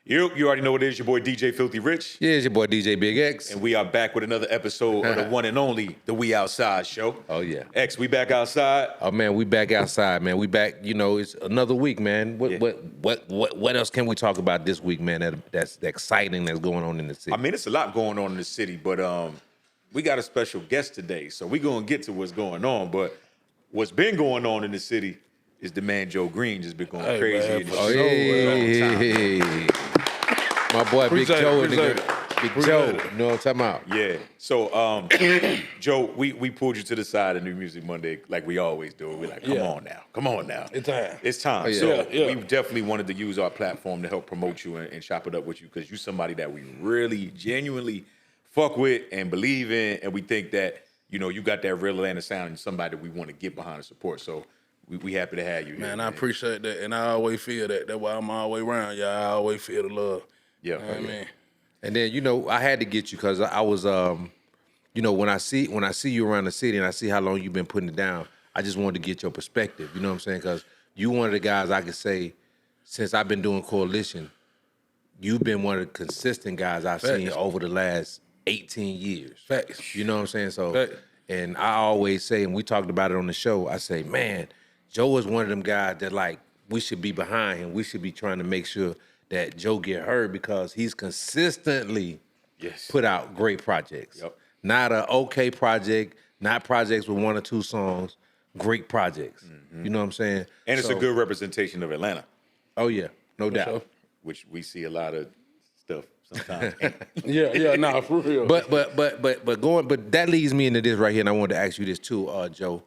You already know what it is. Your boy DJ Filthy Rich. Yeah, it's your boy DJ Big X. And we are back with another episode of the one and only The We Outside Show. Oh, yeah. X, we back outside. Oh, man, we back outside, man. We back, it's another week, man. What else can we talk about this week, man, that's exciting that's going on in the city? I mean, it's a lot going on in the city, but we got a special guest today, so we're going to get to what's going on. But what's been going on in the city is the man Joe Green just been going crazy. Man, my boy Big Joe. Big Joe, you know what I'm talking about? Yeah. So, Joe, we pulled you to the side of New Music Monday like we always do. We're like, come on now. It's time. It's time. Oh, yeah. So we definitely wanted to use our platform to help promote you and chop it up with you because you're somebody that we really genuinely fuck with and believe in, and we think that, you got that real Atlanta sound and somebody that we want to get behind and support. So we happy to have you here. Man, I appreciate that, and I always feel that. That's why I'm always around y'all. I always feel the love. Yeah. You know what I mean? And then, I had to get you because I was, when I see you around the city and I see how long you've been putting it down, I just wanted to get your perspective. You know what I'm saying? Because you one of the guys I could say, since I've been doing Coalition, you've been one of the consistent guys I've seen over the last 18 years. Facts. You know what I'm saying? So, Facts. And I always say, and we talked about it on the show, I say, man, Joe is one of them guys that, like, we should be behind him. We should be trying to make sure that Joe get heard because he's consistently put out great projects. Yep. Not an okay project, not projects with one or two songs, great projects. Mm-hmm. You know what I'm saying? And it's a good representation of Atlanta. Oh, yeah, no doubt. Sure. Which we see a lot of stuff sometimes. For real. But that leads me into this right here, and I wanted to ask you this too, Joe.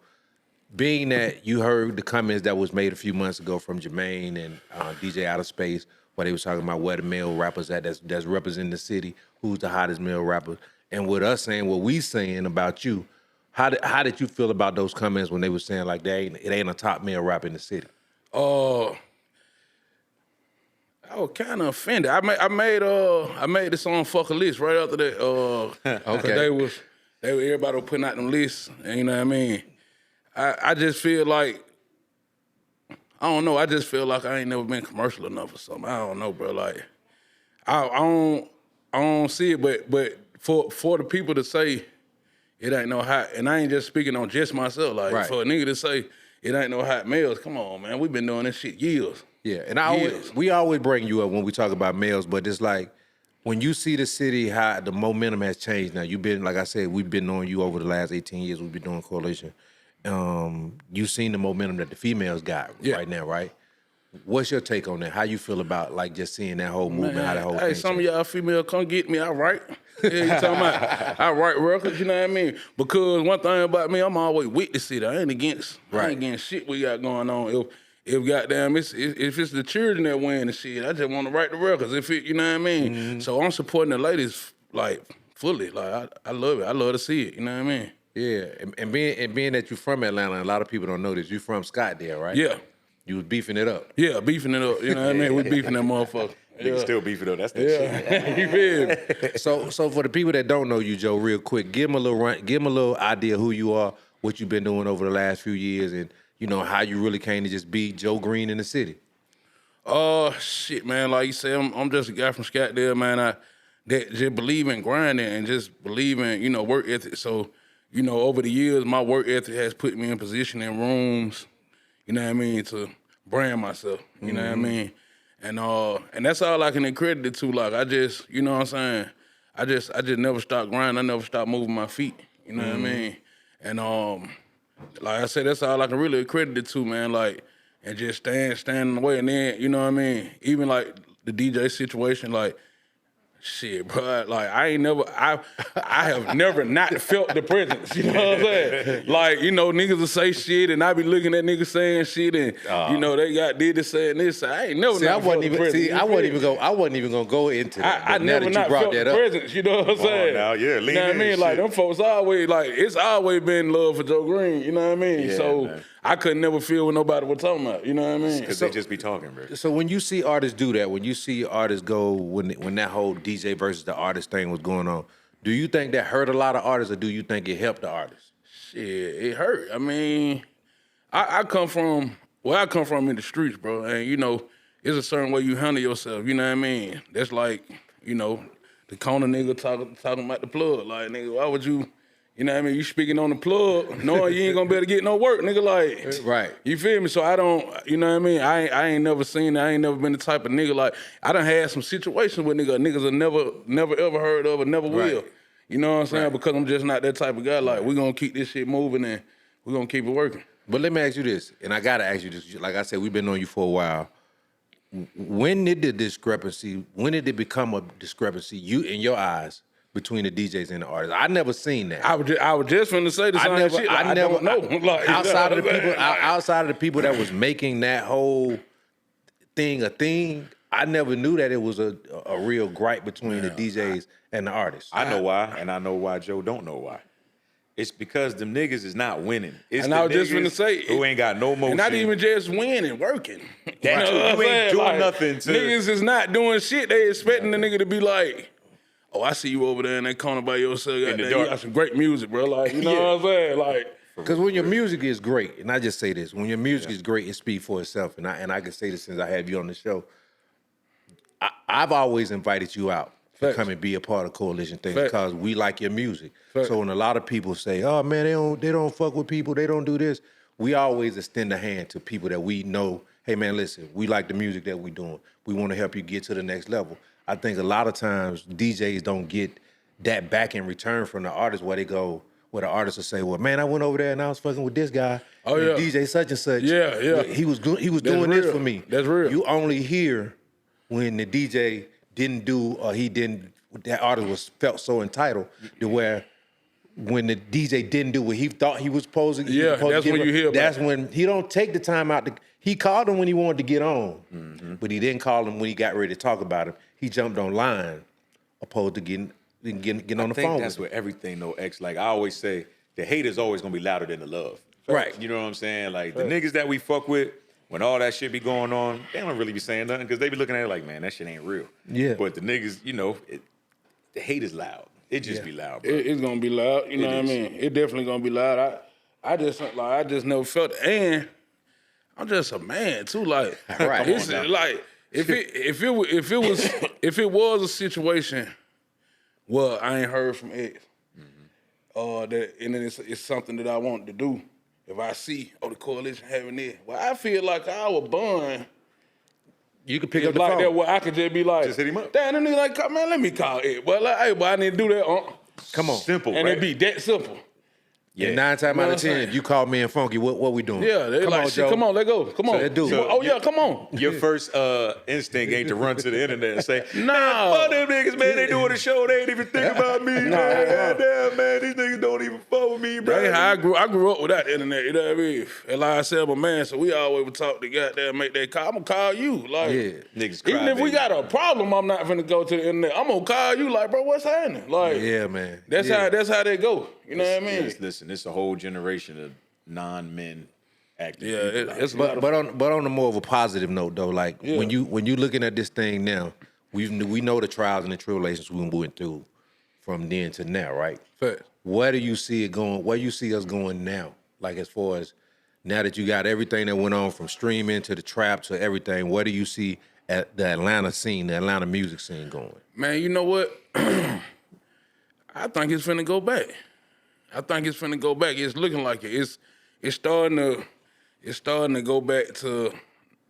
Being that you heard the comments that was made a few months ago from Jermaine and DJ Outer Space, where they was talking about where the male rappers at that's representing the city, who's the hottest male rapper, and with us saying what we saying about you, how did you feel about those comments when they were saying like it ain't a top male rapper in the city? I was kind of offended. I made the song "Fuck a List" right after that. Okay. Everybody was putting out them lists, and you know what I mean. I just feel like I don't know. I just feel like I ain't never been commercial enough or something. I don't know, bro. Like I don't see it, but for the people to say it ain't no hot, and I ain't just speaking on just myself. Like for a nigga to say it ain't no hot males, come on, man. We've been doing this shit years. Yeah, and we always bring you up when we talk about males, but it's like when you see the city, how the momentum has changed now. You've been, like I said, we've been knowing you over the last 18 years. We've been doing Coalition. You've seen the momentum that the females got right now, right? What's your take on that? How you feel about like just seeing that whole movement, how the whole thing some changed? of y'all female come get me, I write. Yeah, you talking about I write records, you know what I mean? Because one thing about me, I'm always with the city. I ain't against shit we got going on. If goddamn if it's the children that win and shit, I just want to write the records. If it, you know what I mean? Mm-hmm. So I'm supporting the ladies like fully. Like I love it. I love to see it. You know what I mean? Yeah, and being that you're from Atlanta, a lot of people don't know this. You from Scottsdale, right? Yeah. You was beefing it up. Yeah, beefing it up. You know what I mean? We beefing that motherfucker. Niggas still beefing up. That's the shit. You feel me? So for the people that don't know you, Joe, real quick, give them a little idea who you are, what you've been doing over the last few years, and how you really came to just be Joe Green in the city. Shit, man. Like you say, I'm just a guy from Scottsdale, man. That just believe in grinding and just believe in, work ethic. So, over the years, my work ethic has put me in position in rooms, you know what I mean, to brand myself, you know what I mean? And that's all I can accredit it to. Like, I just, you know what I'm saying? I just never stopped grinding. I never stopped moving my feet, you know what I mean? And, like I said, that's all I can really accredit it to, man. Like, and just stand in the way. And then, you know what I mean? Even like the DJ situation, like, shit, bro. Like I have never not felt the presence. You know what I'm saying? Like, niggas will say shit, and I be looking at niggas saying shit, and they did this saying this. I ain't never. I wasn't even gonna go into that. I never not felt the presence. You know what I'm saying? Now, yeah, lean you know what I mean? Shit. Like them folks always it's always been love for Joe Green. You know what I mean? Yeah, so. Man. I couldn't never feel what nobody was talking about. You know what I mean? Because they just be talking, bro. So when you see artists do that, when you see artists go, when that whole DJ versus the artist thing was going on, do you think that hurt a lot of artists, or do you think it helped the artists? Shit, it hurt. I mean, I come from in the streets, bro, and it's a certain way you handle yourself. You know what I mean? That's like, you know, the corner nigga talking about the plug. Like, nigga, why would you? You know what I mean? You speaking on the plug, knowing you ain't gonna be able to get no work, nigga. Like, Right. You feel me? So I don't, you know what I mean? I ain't never seen that. I ain't never been the type of nigga like, I done had some situations with niggas I never ever heard of or never will. You know what I'm saying? Right. Because I'm just not that type of guy. Like, we gonna keep this shit moving and we gonna keep it working. But let me ask you this, and I gotta ask you this. Like I said, we've been on you for a while. When did it become a discrepancy, you in your eyes, between the DJs and the artists? I never seen that. I was just finna say the same shit. Like, I don't know. Like, outside of the people that was making that whole thing a thing, I never knew that it was a real gripe between the DJs and the artists. I know why, and I know why Joe don't know why. It's because them niggas is not winning. It's and the I was just niggas finna say, who ain't got no motion. And not even just winning, working. That you ain't doing nothing to... Niggas is not doing shit. They expecting the nigga to be like, oh, I see you over there in that corner by yourself. In the You dark. got some great music, bro. Like, you know what I'm saying? Like, because when your music is great, and I just say this, when your music is great, it speaks for itself. And I can say this since I have you on the show. I've always invited you out to come and be a part of Coalition things because we like your music. So when a lot of people say, "Oh man, they don't fuck with people, they don't do this," we always extend a hand to people that we know. Hey man, listen, we like the music that we doing. We want to help you get to the next level. I think a lot of times DJs don't get that back in return from the artist where the artist will say, "Well, man, I went over there and I was fucking with this guy. Oh yeah, DJ such and such. Yeah. He was doing this for me. That's real. You only hear when the DJ didn't do or that artist felt so entitled to where when the DJ didn't do what he thought he was supposed to. That's when you hear. That's when he don't take the time out to. He called him when he wanted to get on, but he didn't call him when he got ready to talk about him. He jumped online, opposed to getting on the phone. I think that's where everything though, X. Like I always say, the hate is always gonna be louder than the love. Right. You know what I'm saying? Like the niggas that we fuck with, when all that shit be going on, they don't really be saying nothing because they be looking at it like, man, that shit ain't real. Yeah. But the niggas, you know, the hate is loud. It just be loud, bro. It's gonna be loud. You know what I mean? It definitely gonna be loud. I just never felt it. And I'm just a man too. Like, Right. It's like if it was a situation where I ain't heard from X, and then it's something that I want to do. If I see, the Coalition having it, well, I feel like our bond. You could pick It's up the like phone. that where I could just be like, Just hit him up. Damn, the nigga like, man, let me call it. Well, like, hey, boy, I need to do that. Come on. Simple, And right? it be that simple. Yeah. 9 times out of 10, if you call me and Funky, what we doing? Yeah, they come like, on, shit, Joe. come on, let go. Come on. let's do it. Oh, yeah, come on. Your first instinct ain't to run to the internet and say, No. fuck them niggas, man. They doing a show. They ain't even think about me. Man. Damn, man. These niggas don't even fuck with me, bro. That's how I grew up without the internet, you know what I mean? And like I said, I'm a man, so we always would talk to goddamn make that call. I'm gonna call you. Like, Niggas cry, even if we baby. got a problem, I'm not finna go to the internet. I'm gonna call you like, bro, what's happening? Like, Yeah, man. that's how they go. You know what I mean? Listen, it's a whole generation of non-men acting. Yeah, people out it's here. a lot of But on a more of a positive note though, like when you looking at this thing now, we know the trials and the tribulations we went through from then to now, right? facts. Where do you see it going? Where you see us going now? Like as far as now that you got everything that went on from streaming to the trap to everything, where do you see at the Atlanta scene, the Atlanta music scene going? Man, you know what? I think it's finna go back. It's looking like it. It's starting to go back to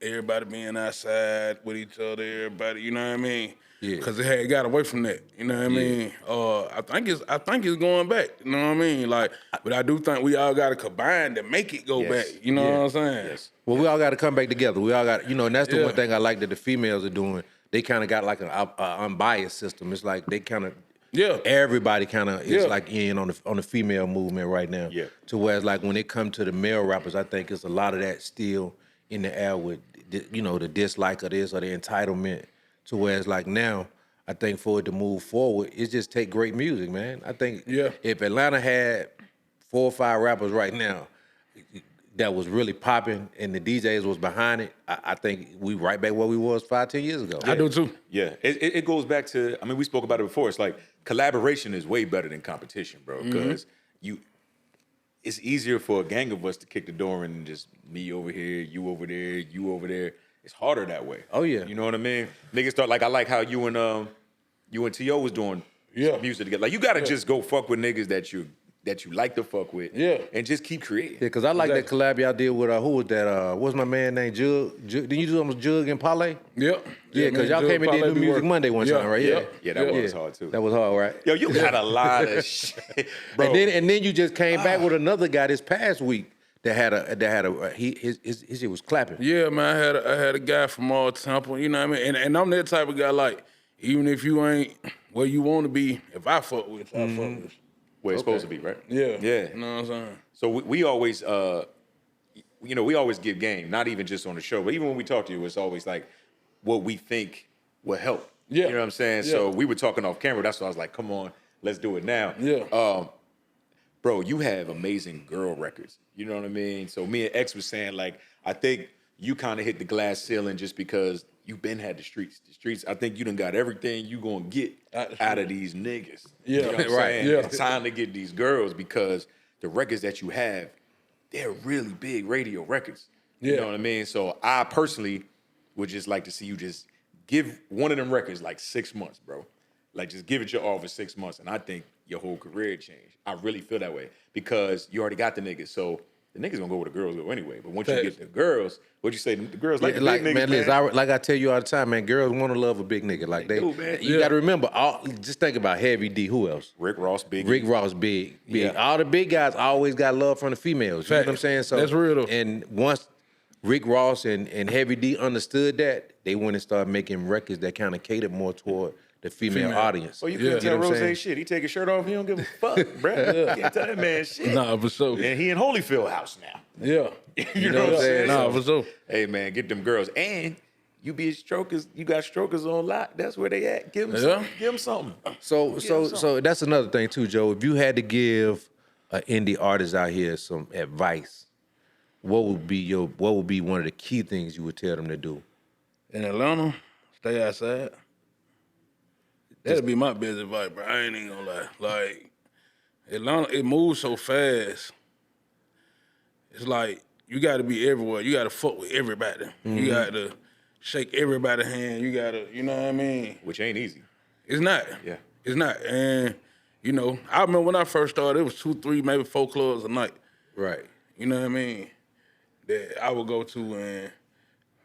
everybody being outside with each other, everybody, you know what I mean? Yeah. Cause it had got away from that, you know what I mean? I think it's going back, you know what I mean? Like, but I do think we all gotta combine to make it go back, you know what I'm saying? Yes. Well, we all got to come back together. We all got, and that's the Yeah. one thing I like that the females are doing. They kind of got like an unbiased system. It's like they kind of, everybody kind of is like in on the female movement right now. Yeah. To where it's like when it comes to the male rappers, I think it's a lot of that still in the air with, the dislike of this or the entitlement. To where it's like now, I think for it to move forward, it just take great music, man. I think if Atlanta had 4 or 5 rappers right now that was really popping and the DJs was behind it, I think we right back where we was 5-10 years ago. I do too. Yeah, it goes back to, we spoke about it before. It's like collaboration is way better than competition, bro. Because it's easier for a gang of us to kick the door and just me over here, you over there, you over there. it's harder that way. Oh, yeah. You know what I mean? Niggas start like I like how you and T.O. was doing music together. Like you gotta just go fuck with niggas that you like to fuck with. Yeah. And just keep creating. Yeah, because I like that collab y'all did with who was that? What's my man named Jug? Didn't you do almost Jug and Parlay? Yep. Yeah, because y'all came and did New Music Monday one time, right? Yeah, that was hard too. That was hard, right? Yo, you got a lot of shit, bro. And then you just came back with another guy this past week that had his shit was clapping. Yeah, man, I had a guy from all Temple, you know what I mean? And I'm that type of guy, like, even if you ain't where you want to be, if I fuck with you, I fuck with you. Where it's supposed to be, right? Yeah. Yeah. You know what I'm saying? So we always, we always give game, not even just on the show, but even when we talk to you, it's always like what we think will help. Yeah. You know what I'm saying? Yeah. So we were talking off camera. That's why I was like, come on, let's do it now. Yeah. Bro, you have amazing girl records. You know what I mean? So me and X was saying, like, I think you kind of hit the glass ceiling just because you've been had the streets. The streets, I think you done got everything you gonna get out of these niggas. Yeah, You know what I'm right. saying? Yeah. It's time to get these girls because the records that you have, they're really big radio records. You Yeah. know what I mean? So I personally would just like to see you just give one of them records like 6 months, bro. Like just give it your all for 6 months, and I think your whole career changed. I really feel that way because you already got the niggas. So the niggas gonna go where the girls go anyway. But once you get the girls, what you say? The girls like the big niggas, man. Listen, like I tell you all the time, man. Girls want to love a big nigga. Like they do, man. You got to remember. Just think about Heavy D. Who else? Rick Ross, big. Rick Ross, big. Yeah. All the big guys always got love from the females. You know what I'm saying? So That's real though. And once Rick Ross and Heavy D understood that, they went and started making records that kind of catered more toward the female audience. So you couldn't tell You know what I'm Rose saying? shit. He take his shirt off. He don't give a fuck, bro. You can't tell that man shit. Nah, for sure. And he in Holyfield house now. Yeah. You know what I'm saying? Nah, for sure. Hey man, get them girls. And you be strokers. You got strokers on lock. That's where they at. Give them something. Give them something. So that's another thing too, Joe. If you had to give an indie artist out here some advice, what would be one of the key things you would tell them to do? In Atlanta, stay outside. That'd be my best advice, bro. I ain't even gonna lie. Like, Atlanta, it moves so fast. It's like, you gotta be everywhere. You gotta fuck with everybody. You gotta shake everybody's hand. You gotta, you know what I mean? Which ain't easy. It's not. Yeah. It's not. And, you know, I remember when I first started, it was 2, 3, maybe 4 clubs a night. Right. You know what I mean? That I would go to and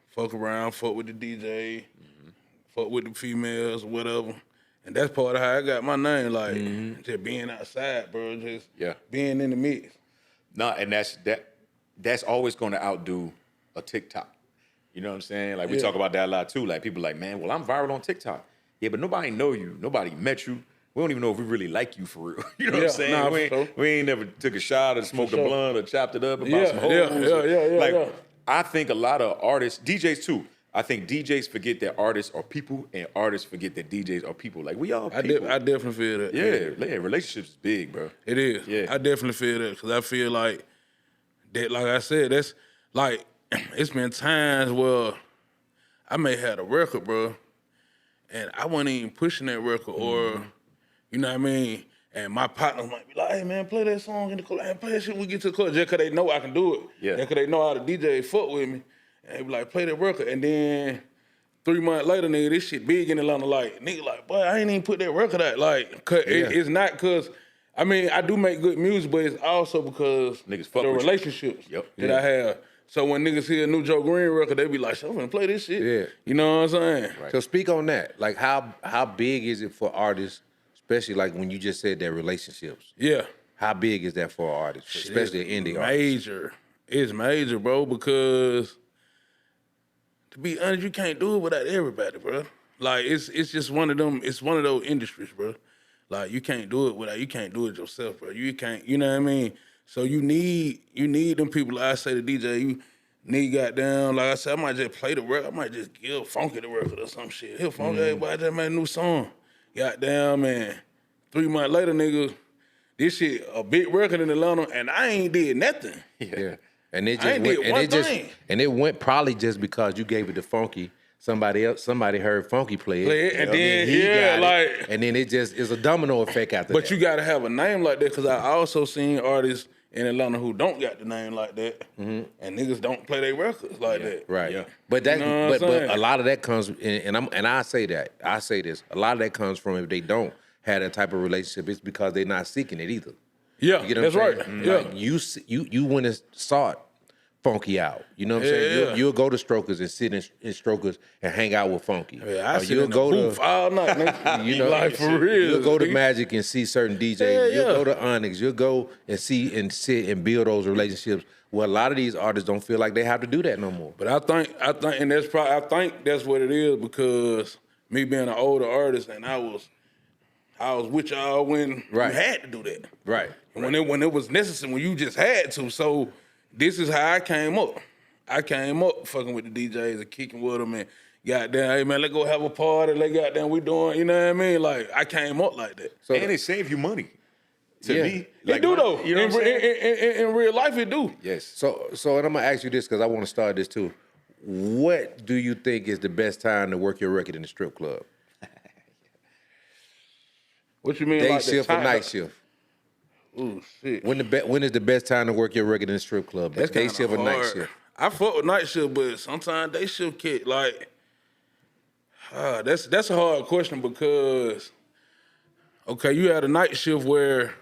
fuck around, fuck with the DJ, fuck with the females, whatever. And that's part of how I got my name, like just being outside, bro, just being in the mix. Nah, and that's always gonna outdo a TikTok. You know what I'm saying? Like we talk about that a lot too. Like people like, man, well, I'm viral on TikTok. Yeah, but nobody know you. Nobody met you. We don't even know if we really like you for real. You know what I'm saying? Nah, we ain't never took a shot or smoked a blunt or chopped it up about some hoes. Like I think a lot of artists, DJs too. I think DJs forget that artists are people, and artists forget that DJs are people. Like we all people. I definitely feel that. Yeah, relationships is big, bro. It is. Yeah. I definitely feel that because I feel like that. Like I said, that's like it's been times where I may have a record, bro, and I wasn't even pushing that record, or you know what I mean. And my partners might be like, "Hey man, play that song in the club. Hey, play that shit when we get to the club," just because they know I can do it. Yeah. Just because they know how to DJ fuck with me. And they be like, play that record. And then 3 months later, nigga, this shit big in Atlanta. Like, nigga, like, boy, I ain't even put that record out. Like, it's not because, I mean, I do make good music, but it's also because Niggas fuck the with you. relationships that Yeah. I have. So when niggas hear a new Joe Green record, they be like, I'm gonna play this shit. Yeah. You know what I'm saying? So speak on that. Like how big is it for artists, especially like when you just said that relationships? Yeah. How big is that for artists, especially an indie artist? Major. It's major, bro, because to be honest, you can't do it without everybody, bro. Like it's just one of them. It's one of those industries, bro. Like you can't do it yourself, bro. You can't. You know what I mean? So you need them people. Like I say to DJ, you need goddamn. Like I said, I might just play the record. I might just give Funky the record or some shit. He'll Funky, hey, boy, I just made a new song. Goddamn, man. 3 months later, nigga, this shit a big record in Atlanta, and I ain't did nothing. Yeah. And it just I ain't went, did and one it just thing. and it went probably just because you gave it to Funky. Somebody heard Funky play it, and then he got it, like, and then it just is a domino effect after that. but you gotta have a name like that because I also seen artists in Atlanta who don't got the name like that, and niggas don't play their records like that. Right. Yeah. But that, You know what I'm but saying? a lot of that comes, and I say that, I say this, a lot of that comes from if they don't have that type of relationship, it's because they're not seeking it either. Yeah, You get what that's I'm right. saying? Yeah. Like you went and sought Funky out. You know what I'm saying? Yeah. You'll go to Strokers and sit in Strokers and hang out with Funky. Yeah, I Or sit you'll in the go booth to all night, nigga. you know, like for real. You'll go to nigga. Magic and see certain DJs. Yeah, You'll yeah. go to Onyx. You'll go and see and sit and build those relationships. Well, a lot of these artists don't feel like they have to do that no more. But I think, and that's probably, I think that's what it is because me being an older artist and I was with y'all when Right. you had to do that. Right. When it was necessary, when you just had to. So this is how I came up. I came up fucking with the DJs and kicking with them and goddamn, hey man, let's go have a party. Let goddamn, we doing, you know what I mean? Like I came up like that. So And it save you money. To Yeah. me, It do though. You know what I'm saying? In real life, it do. Yes. So and I'm gonna ask you this because I want to start this too. What do you think is the best time to work your record in the strip club? What you mean? Day like the shift or time? night shift? Ooh, shit. When is the best time to work your record in the strip club? That's Day kinda shift or night hard. shift? I fuck with night shift, but sometimes day shift kick. Like, that's a hard question because, okay, you had a night shift where,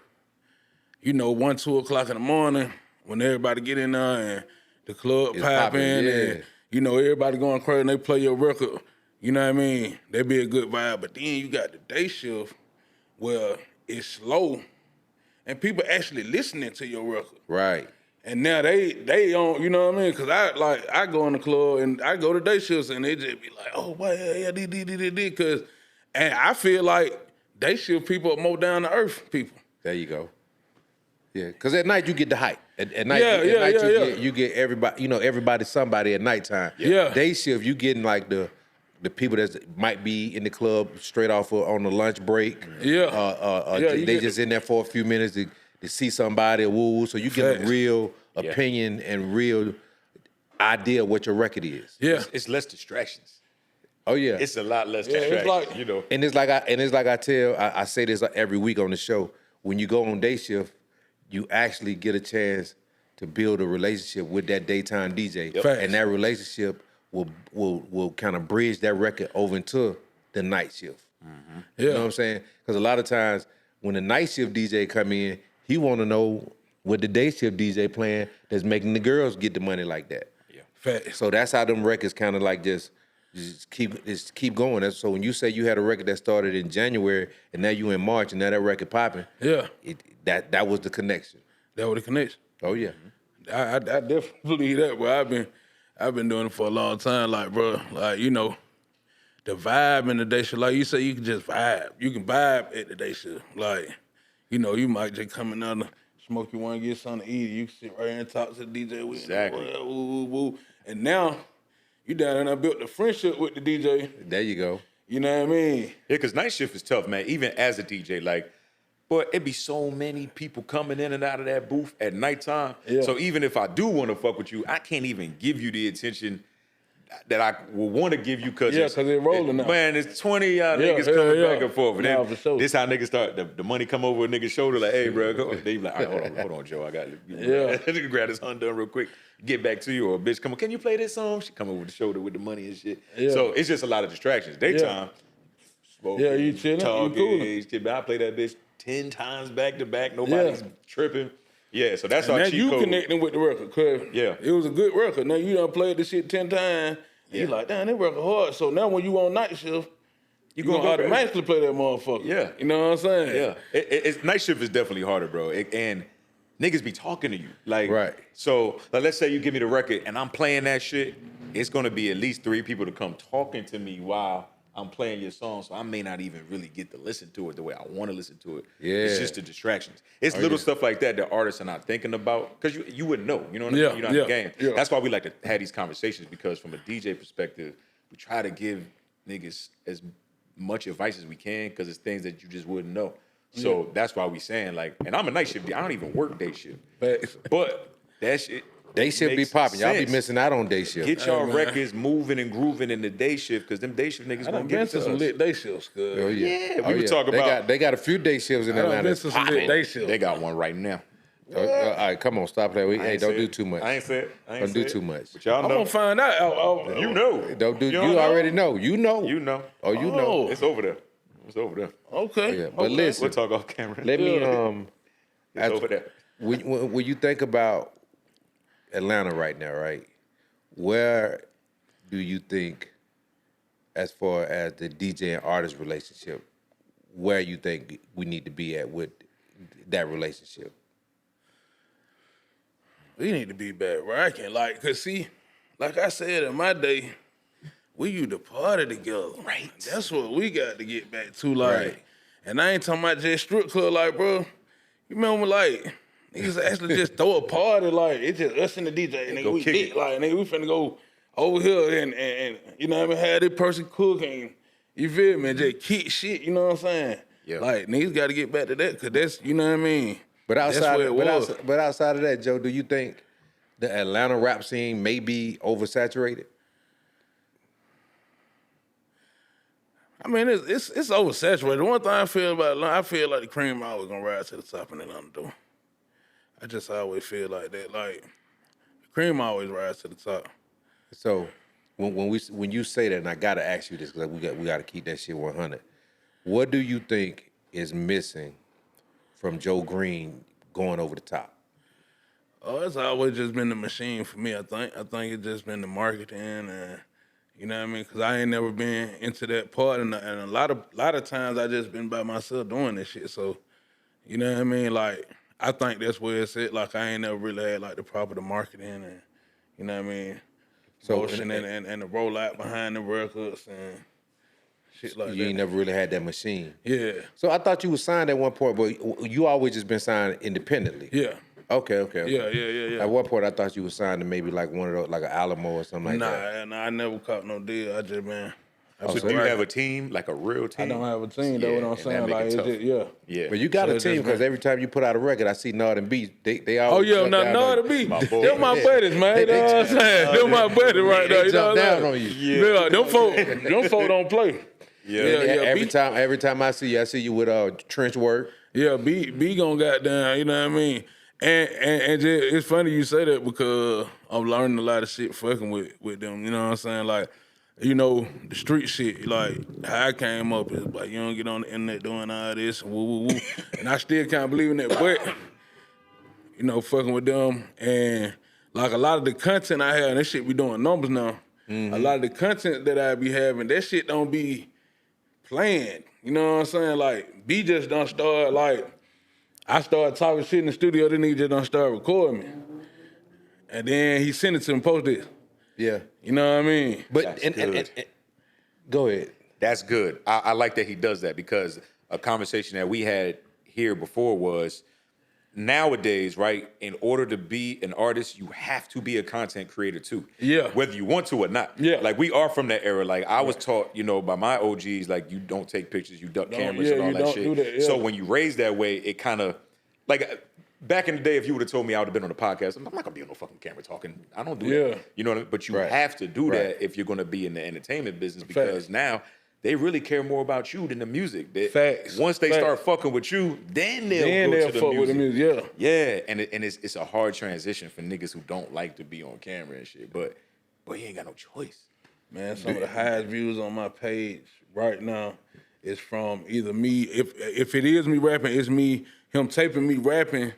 1, 2 o'clock in the morning when everybody get in there and the club It's popping popping, yeah. and, everybody going crazy and they play your record. You know what I mean? That be a good vibe. But then you got the day shift where it's slow and people actually listening to your record. Right. And now they on, you know what I mean? Cause I go in the club and I go to day shifts and they just be like, oh, boy, yeah, cause, and I feel like day shift people are more down to earth people. There you go. Yeah, because at night you get the hype. At night, Yeah. you get everybody. Everybody, somebody at nighttime. Yeah. Day shift, you getting like the people that might be in the club straight off on the lunch break. Yeah. Yeah, you they get just in there for a few minutes to see somebody woo. So you get a Facts. real opinion and real idea of what your record is. Yeah. It's less distractions. Oh yeah. It's a lot less it's distractions. like- And it's like I say this every week on the show. When you go on day shift, you actually get a chance to build a relationship with that daytime DJ, Facts. and that relationship will kind of bridge that record over into the night shift. You know what I'm saying? Because a lot of times when the night shift DJ come in, he want to know what the day shift DJ playing that's making the girls get the money like that. Facts. So that's how them records kind of like just keep going. So when you say you had a record that started in January and now you in March and now that record popping, Yeah. that was the connection. That was the connection. Oh yeah. I definitely believe that, bro. I've been doing it for a long time, like, bro, like, the vibe in the day shift, like you say, you can just vibe. You can vibe at the day shift. Like, you might just come in there, smoke you one, get something to eat. You can sit right here and talk to the DJ. Exactly. Woo, woo. And now, you down there and I built a friendship with the DJ. There you go. You know what I mean? Yeah, because night shift is tough, man. Even as a DJ, like, boy, it be so many people coming in and out of that booth at nighttime. Yeah. So even if I do want to fuck with you, I can't even give you the attention that I will want to give you because Yeah, 'cause they're rolling now. Man, it's 20 y'all Yeah, niggas yeah, coming yeah. back and forth. And Nah, then for sure. this how niggas start, the money come over a nigga's shoulder like, hey, bro, go. They be like, all right, hold on, Joe, I got it. Yeah. Nigga grab his undone real quick, get back to you. Or a bitch come on, can you play this song? She come over the shoulder with the money and shit. Yeah. So it's just a lot of distractions. Daytime, smoking, Yeah, you chilling, you talking, coolin'. shit, but I play that bitch 10 times back to back. Nobody's tripping. Yeah, so that's our Now cheat you code. connecting with the record, cause Yeah. it was a good record. Now you done played this shit 10 times. You like, damn, that record hard. So now when you on night shift, you gonna gonna go automatically play that motherfucker. Yeah. You know what I'm saying? Yeah, it's night shift is definitely harder, bro. And niggas be talking to you, like, Right. So like, let's say you give me the record and I'm playing that shit. It's gonna be at least 3 people to come talking to me while I'm playing your song, so I may not even really get to listen to it the way I want to listen to it. Yeah. It's just the distractions. It's little stuff like that artists are not thinking about because you wouldn't know. You know what I mean? Yeah, You're not in the game. yeah. That's why we like to have these conversations because from a DJ perspective, we try to give niggas as much advice as we can because it's things that you just wouldn't know. So that's why we saying like, and I'm a night shift. I don't even work day shift, Facts. but that shit. Day shift be makes popping. Y'all be sense. missing out on day shift. Get y'all man. records moving and grooving in the day shift because them day shift niggas I gonna done give been it to to some us. lit day shifts, cuz. Yeah, we were talking they about. They got a few day shifts in I done Atlanta. been to some lit day shifts. They got one right now. All right, come on, stop that. Hey, don't do it. too much. I ain't said. Don't do too much. But y'all I'm know. gonna find out. You know. Don't do. You don't already know. You know. You know. Oh, you know. It's over there. It's over there. Okay. Yeah, but okay. listen. We'll talk off camera. Let me It's over there. when you think about Atlanta right now, right? Where do you think, as far as the DJ and artist relationship, where you think we need to be at with that relationship? We need to be back rocking. Like, cause see, like I said in my day, we used to party together. Right. That's what we got to get back to. Like, Right. and I ain't talking about just strip club. Like, bro, you remember like niggas actually just throw a party. Like, it's just us and the DJ. Nigga, Go we kick dick. it. Like, nigga, we finna go over here and you know what I mean, have this person cooking. You feel me? And just kick shit. You know what I'm saying? Yeah. Like, niggas got to get back to that. Cause that's, you know what I mean. But outside, That's what it was. but outside of that, Joe, do you think the Atlanta rap scene may be oversaturated? I mean, it's oversaturated. One thing I feel about Atlanta, I feel like the cream always gonna rise to the top in Atlanta, though. I just always feel like that. Like, the cream always rise to the top. So when you say that, and I gotta ask you this because we got to keep that shit 100. What do you think is missing from Joe Green going over the top? Oh, it's always just been the machine for me. I think it's just been the marketing, and you know what I mean. Cause I ain't never been into that part, and a lot of times I just been by myself doing this shit. So, you know what I mean. Like, I think that's where it's at. Like, I ain't never really had like the proper marketing, and you know what I mean. So Motion and the rollout behind the records and shit like you that. ain't never really had that machine. Yeah, So I thought you was signed at one point, but you always just been signed independently. yeah, Okay. yeah. At one point, I thought you was signed to maybe like one of those, like an Alamo or something like that. Nah, I never caught no deal. I just been. So do you have a team, like a real team? I don't have a team. That's Yeah, what I'm and saying. that make Like, it it's tough. just, yeah. Yeah. But you got So a it's team just because been- every time you put out a record, I see Nord and Beat. They all Oh yeah, jump down no, on to you. be. My boy. They're my buddies, man. You know what I'm saying? They're my buddies right there. They You know jump what I'm down saying? on you. Yeah, them folk don't play. Yeah. Every time I see you with trench work. Yeah, B gonna goddamn, you know what I mean? And just, it's funny you say that because I'm learning a lot of shit fucking with them, you know what I'm saying? Like, you know, the street shit, like how I came up is like, you don't get on the internet doing all this, woo. And I still can't believe in that, but, you know, fucking with them. And like a lot of the content I have, and that shit be doing numbers now. A lot of the content that I be having, that shit don't be planned. You know what I'm saying? Like, B just done start, like, I started talking shit in the studio, then he just done start recording me. And then he sent it to me, post this. Yeah. You know what I mean? But That's good. go ahead. That's good. I like that he does that because a conversation that we had here before was nowadays, right, in order to be an artist, you have to be a content creator too. Yeah. Whether you want to or not. Yeah. Like, we are from that era. Like, I was taught, you know, by my OGs, like, you don't take pictures, you duck cameras and all you that don't shit. do that, yeah. So when you raise that way, it kind of, like, back in the day, if you would have told me I would have been on the podcast, I'm not gonna be on no fucking camera talking. I don't do Yeah. that. You know what I mean? But you Right. have to do Right. that if you're gonna be in the entertainment business because Facts. now they really care more about you than the music. Facts. Once they Facts. start fucking with you, then they'll Then go they'll to the fuck music. with the music, yeah. Yeah, and it's a hard transition for niggas who don't like to be on camera and shit. But you ain't got no choice. Man, some of the highest views on my page right now is from either me, if it is me rapping, it's him taping me rapping,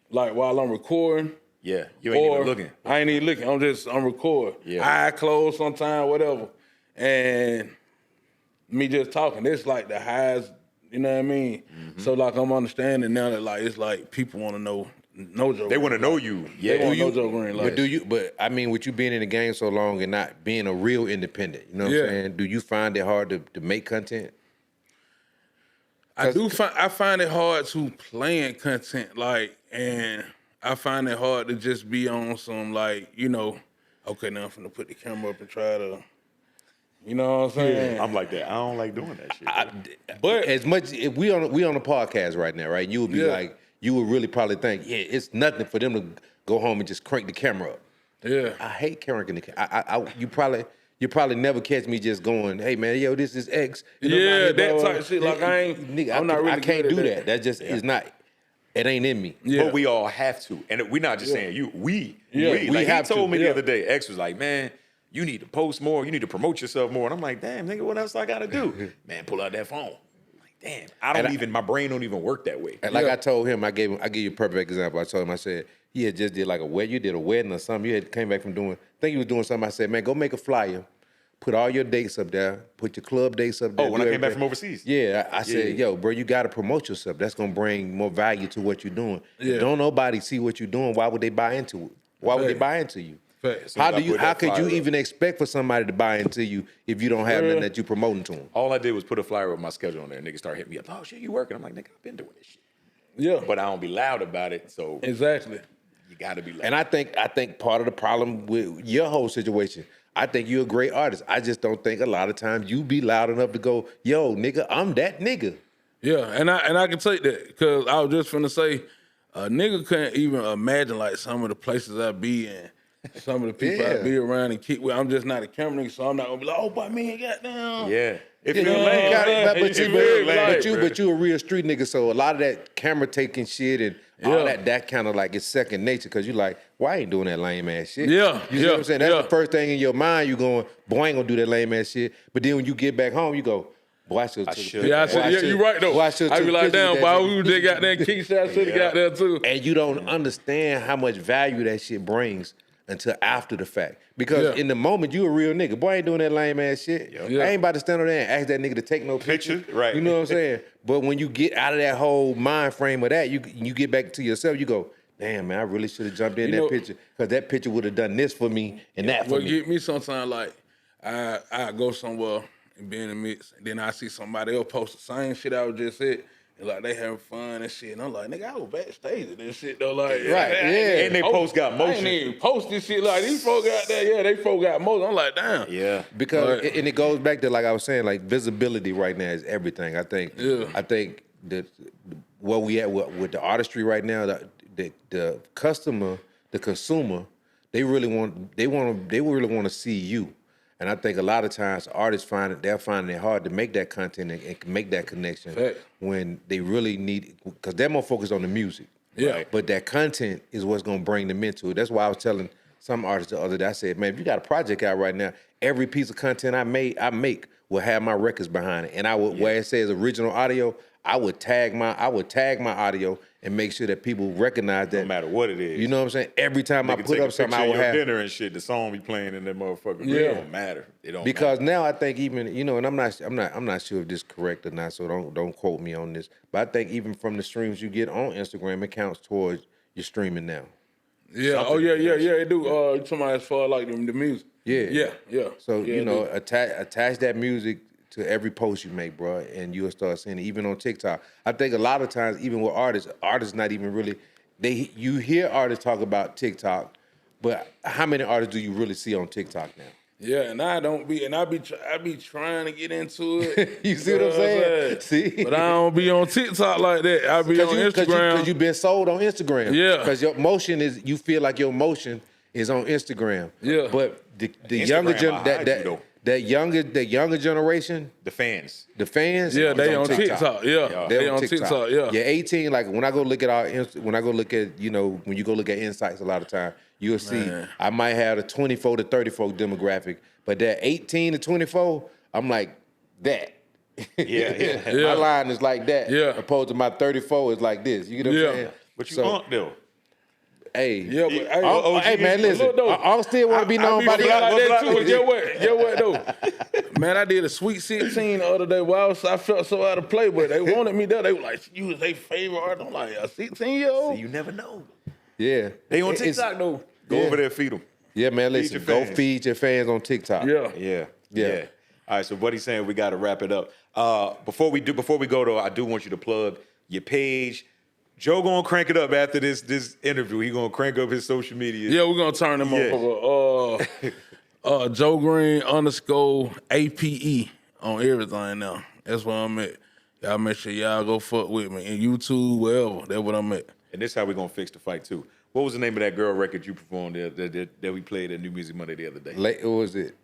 like while I'm recording. Yeah, you ain't Or even looking. I ain't even looking. I'm recording. Yeah. Eye closed sometime, whatever. And me just talking. It's like the highest, you know what I mean? Mm-hmm. So like I'm understanding now that like it's like people want to know Joe. They want to know you. Yeah, They want to know Joe Green. Like, But I mean, with you being in the game so long and not being a real independent, you know what Yeah. I'm saying? Do you find it hard to make content? I find it hard to plan content, like, and I find it hard to just be on some, like, you know, okay, now I'm finna put the camera up and try to, you know what I'm saying? I'm like that. I don't like doing that shit. But As much if we on a podcast right now, right? You would be Yeah. like, you would really probably think, yeah, it's nothing for them to go home and just crank the camera up. yeah, I hate cranking the camera. You probably never catch me just going, hey man, yo, this is X. And I'm Yeah, out here, that blah, type of shit. Like, I ain't- Nigga, I'm not really I can't good do at that. That just is not. It ain't in me. Yeah. But we all have to. And we're not just saying you. We. We Like, have he told to. me the other day, X was like, man, you need to post more. You need to promote yourself more. And I'm like, damn, nigga, what else I got to do? Man, pull out that phone. I'm like, damn, my brain don't even work that way. And like I told him, I give you a perfect example. I told him, I said, he had just did like you did a wedding or something. You had came back from I think he was doing something. I said, man, go make a flyer. Put all your dates up there. Put your club dates up there. Oh, when I came back from overseas? Yeah, I said, yo, bro, you got to promote yourself. That's going to bring more value to what you're doing. Yeah. If don't nobody see what you're doing, why would they buy into it? Why would they buy into you? Facts. How could you even expect for somebody to buy into you if you don't have nothing that you're promoting to them? All I did was put a flyer with my schedule on there. Niggas started hitting me up. Oh, shit, you working? I'm like, nigga, I've been doing this shit. Yeah. But I don't be loud about it, so Exactly. you got to be loud. And I think part of the problem with your whole situation, I think you're a great artist. I just don't think a lot of times you be loud enough to go, yo, nigga, I'm that nigga. Yeah, and I can take that because I was just finna say, a nigga couldn't even imagine like some of the places I be in, some of the people I be around and keep with. I'm just not a camera nigga, so I'm not gonna be like, oh, but man, goddamn. Yeah. If You you're know, lame, but you a real street nigga, so a lot of that camera taking shit and all that kind of like it's second nature because you like, why I ain't doing that lame ass shit? Yeah, You see what I'm saying? That's the first thing in your mind. You going, boy, I ain't gonna do that lame ass shit. But then when you get back home, you go, boy, I should. Yeah, you right though. I be like, damn, why we just got that kick shot, should have got there too. And you don't understand how much value that shit brings until after the fact. Because in the moment, you a real nigga. Boy, I ain't doing that lame ass shit. I ain't about to stand on there and ask that nigga to take no picture. Right. You know what I'm saying? But when you get out of that whole mind frame of that, you get back to yourself, you go, damn, man, I really should have jumped in that picture because that picture would have done this for me and that for What me. get me sometimes like, I go somewhere and be in the mix, and then I see somebody else post the same shit I was just said. And like they having fun and shit, and I'm like, nigga, I was backstage at this shit though, like, And they post got motion. I ain't even post this shit like these folks got that, they folks got motion. I'm like, damn. Yeah. Because and it goes back to like I was saying, like visibility right now is everything. I think that where we at with the artistry right now, the customer, the consumer, they really want to see you. And I think a lot of times artists they're finding it hard to make that content and make that connection when they really need, because they're more focused on the music. Yeah. Right? But that content is what's going to bring them into it. That's why I was telling some artists the other day, I said, man, if you got a project out right now, every piece of content I make will have my records behind it. And I would, where it says original audio, I would tag my audio and make sure that people recognize that. No matter what it is. You know what I'm saying? Every time I put up something, I will have dinner and shit. The song be playing in that motherfucker. It don't matter. It don't because matter. now I think even and I'm not sure if this is correct or not. So don't quote me on this. But I think even from the streams you get on Instagram, it counts towards your streaming now. Yeah. It do. Somebody as far like the music. Yeah. So attach that music to every post you make, bro, and you'll start seeing it. Even on TikTok, I think a lot of times, even with artists not even really. You hear artists talk about TikTok, but how many artists do you really see on TikTok now? Yeah, and I don't be, and I be trying to get into it. You see what I'm saying? See, but I don't be on TikTok like that. I be on Instagram because you've been sold on Instagram. Yeah, because your motion is, you feel like your motion is on Instagram. Yeah, but the younger the younger generation, the fans, yeah, they on TikTok. Yeah, they on TikTok. Yeah, 18. Like when I go look at when you go look at insights, a lot of time you'll see I might have a 24 to 34 demographic, but that 18 to 24, I'm like that. Yeah. My line is like that. Yeah, opposed to my 34 is like this. You get what I'm saying? But you aren't though. Hey, hey, man, listen. I still want to be known by the like that too. Get what though? Man, I did a Sweet 16 the other day. Well, I felt so out of play, but they wanted me there. They were like, "You was their favorite artist." I'm like, a 16-year-old. See, you never know. Yeah, they on TikTok though. Go over there, feed them. Yeah, man. Listen, go feed your fans on TikTok. Yeah. All right, so Buddy's saying we got to wrap it up. Before we go though, I do want you to plug your page. Joe gonna crank it up after this interview. He gonna crank up his social media. Yeah, we're gonna turn him up. Joe Green _APE on everything now. That's where I'm at. Y'all make sure y'all go fuck with me. And YouTube, wherever. That's what I'm at. And this is how we're gonna fix the fight too. What was the name of that girl record you performed that we played at New Music Monday the other day? What was it?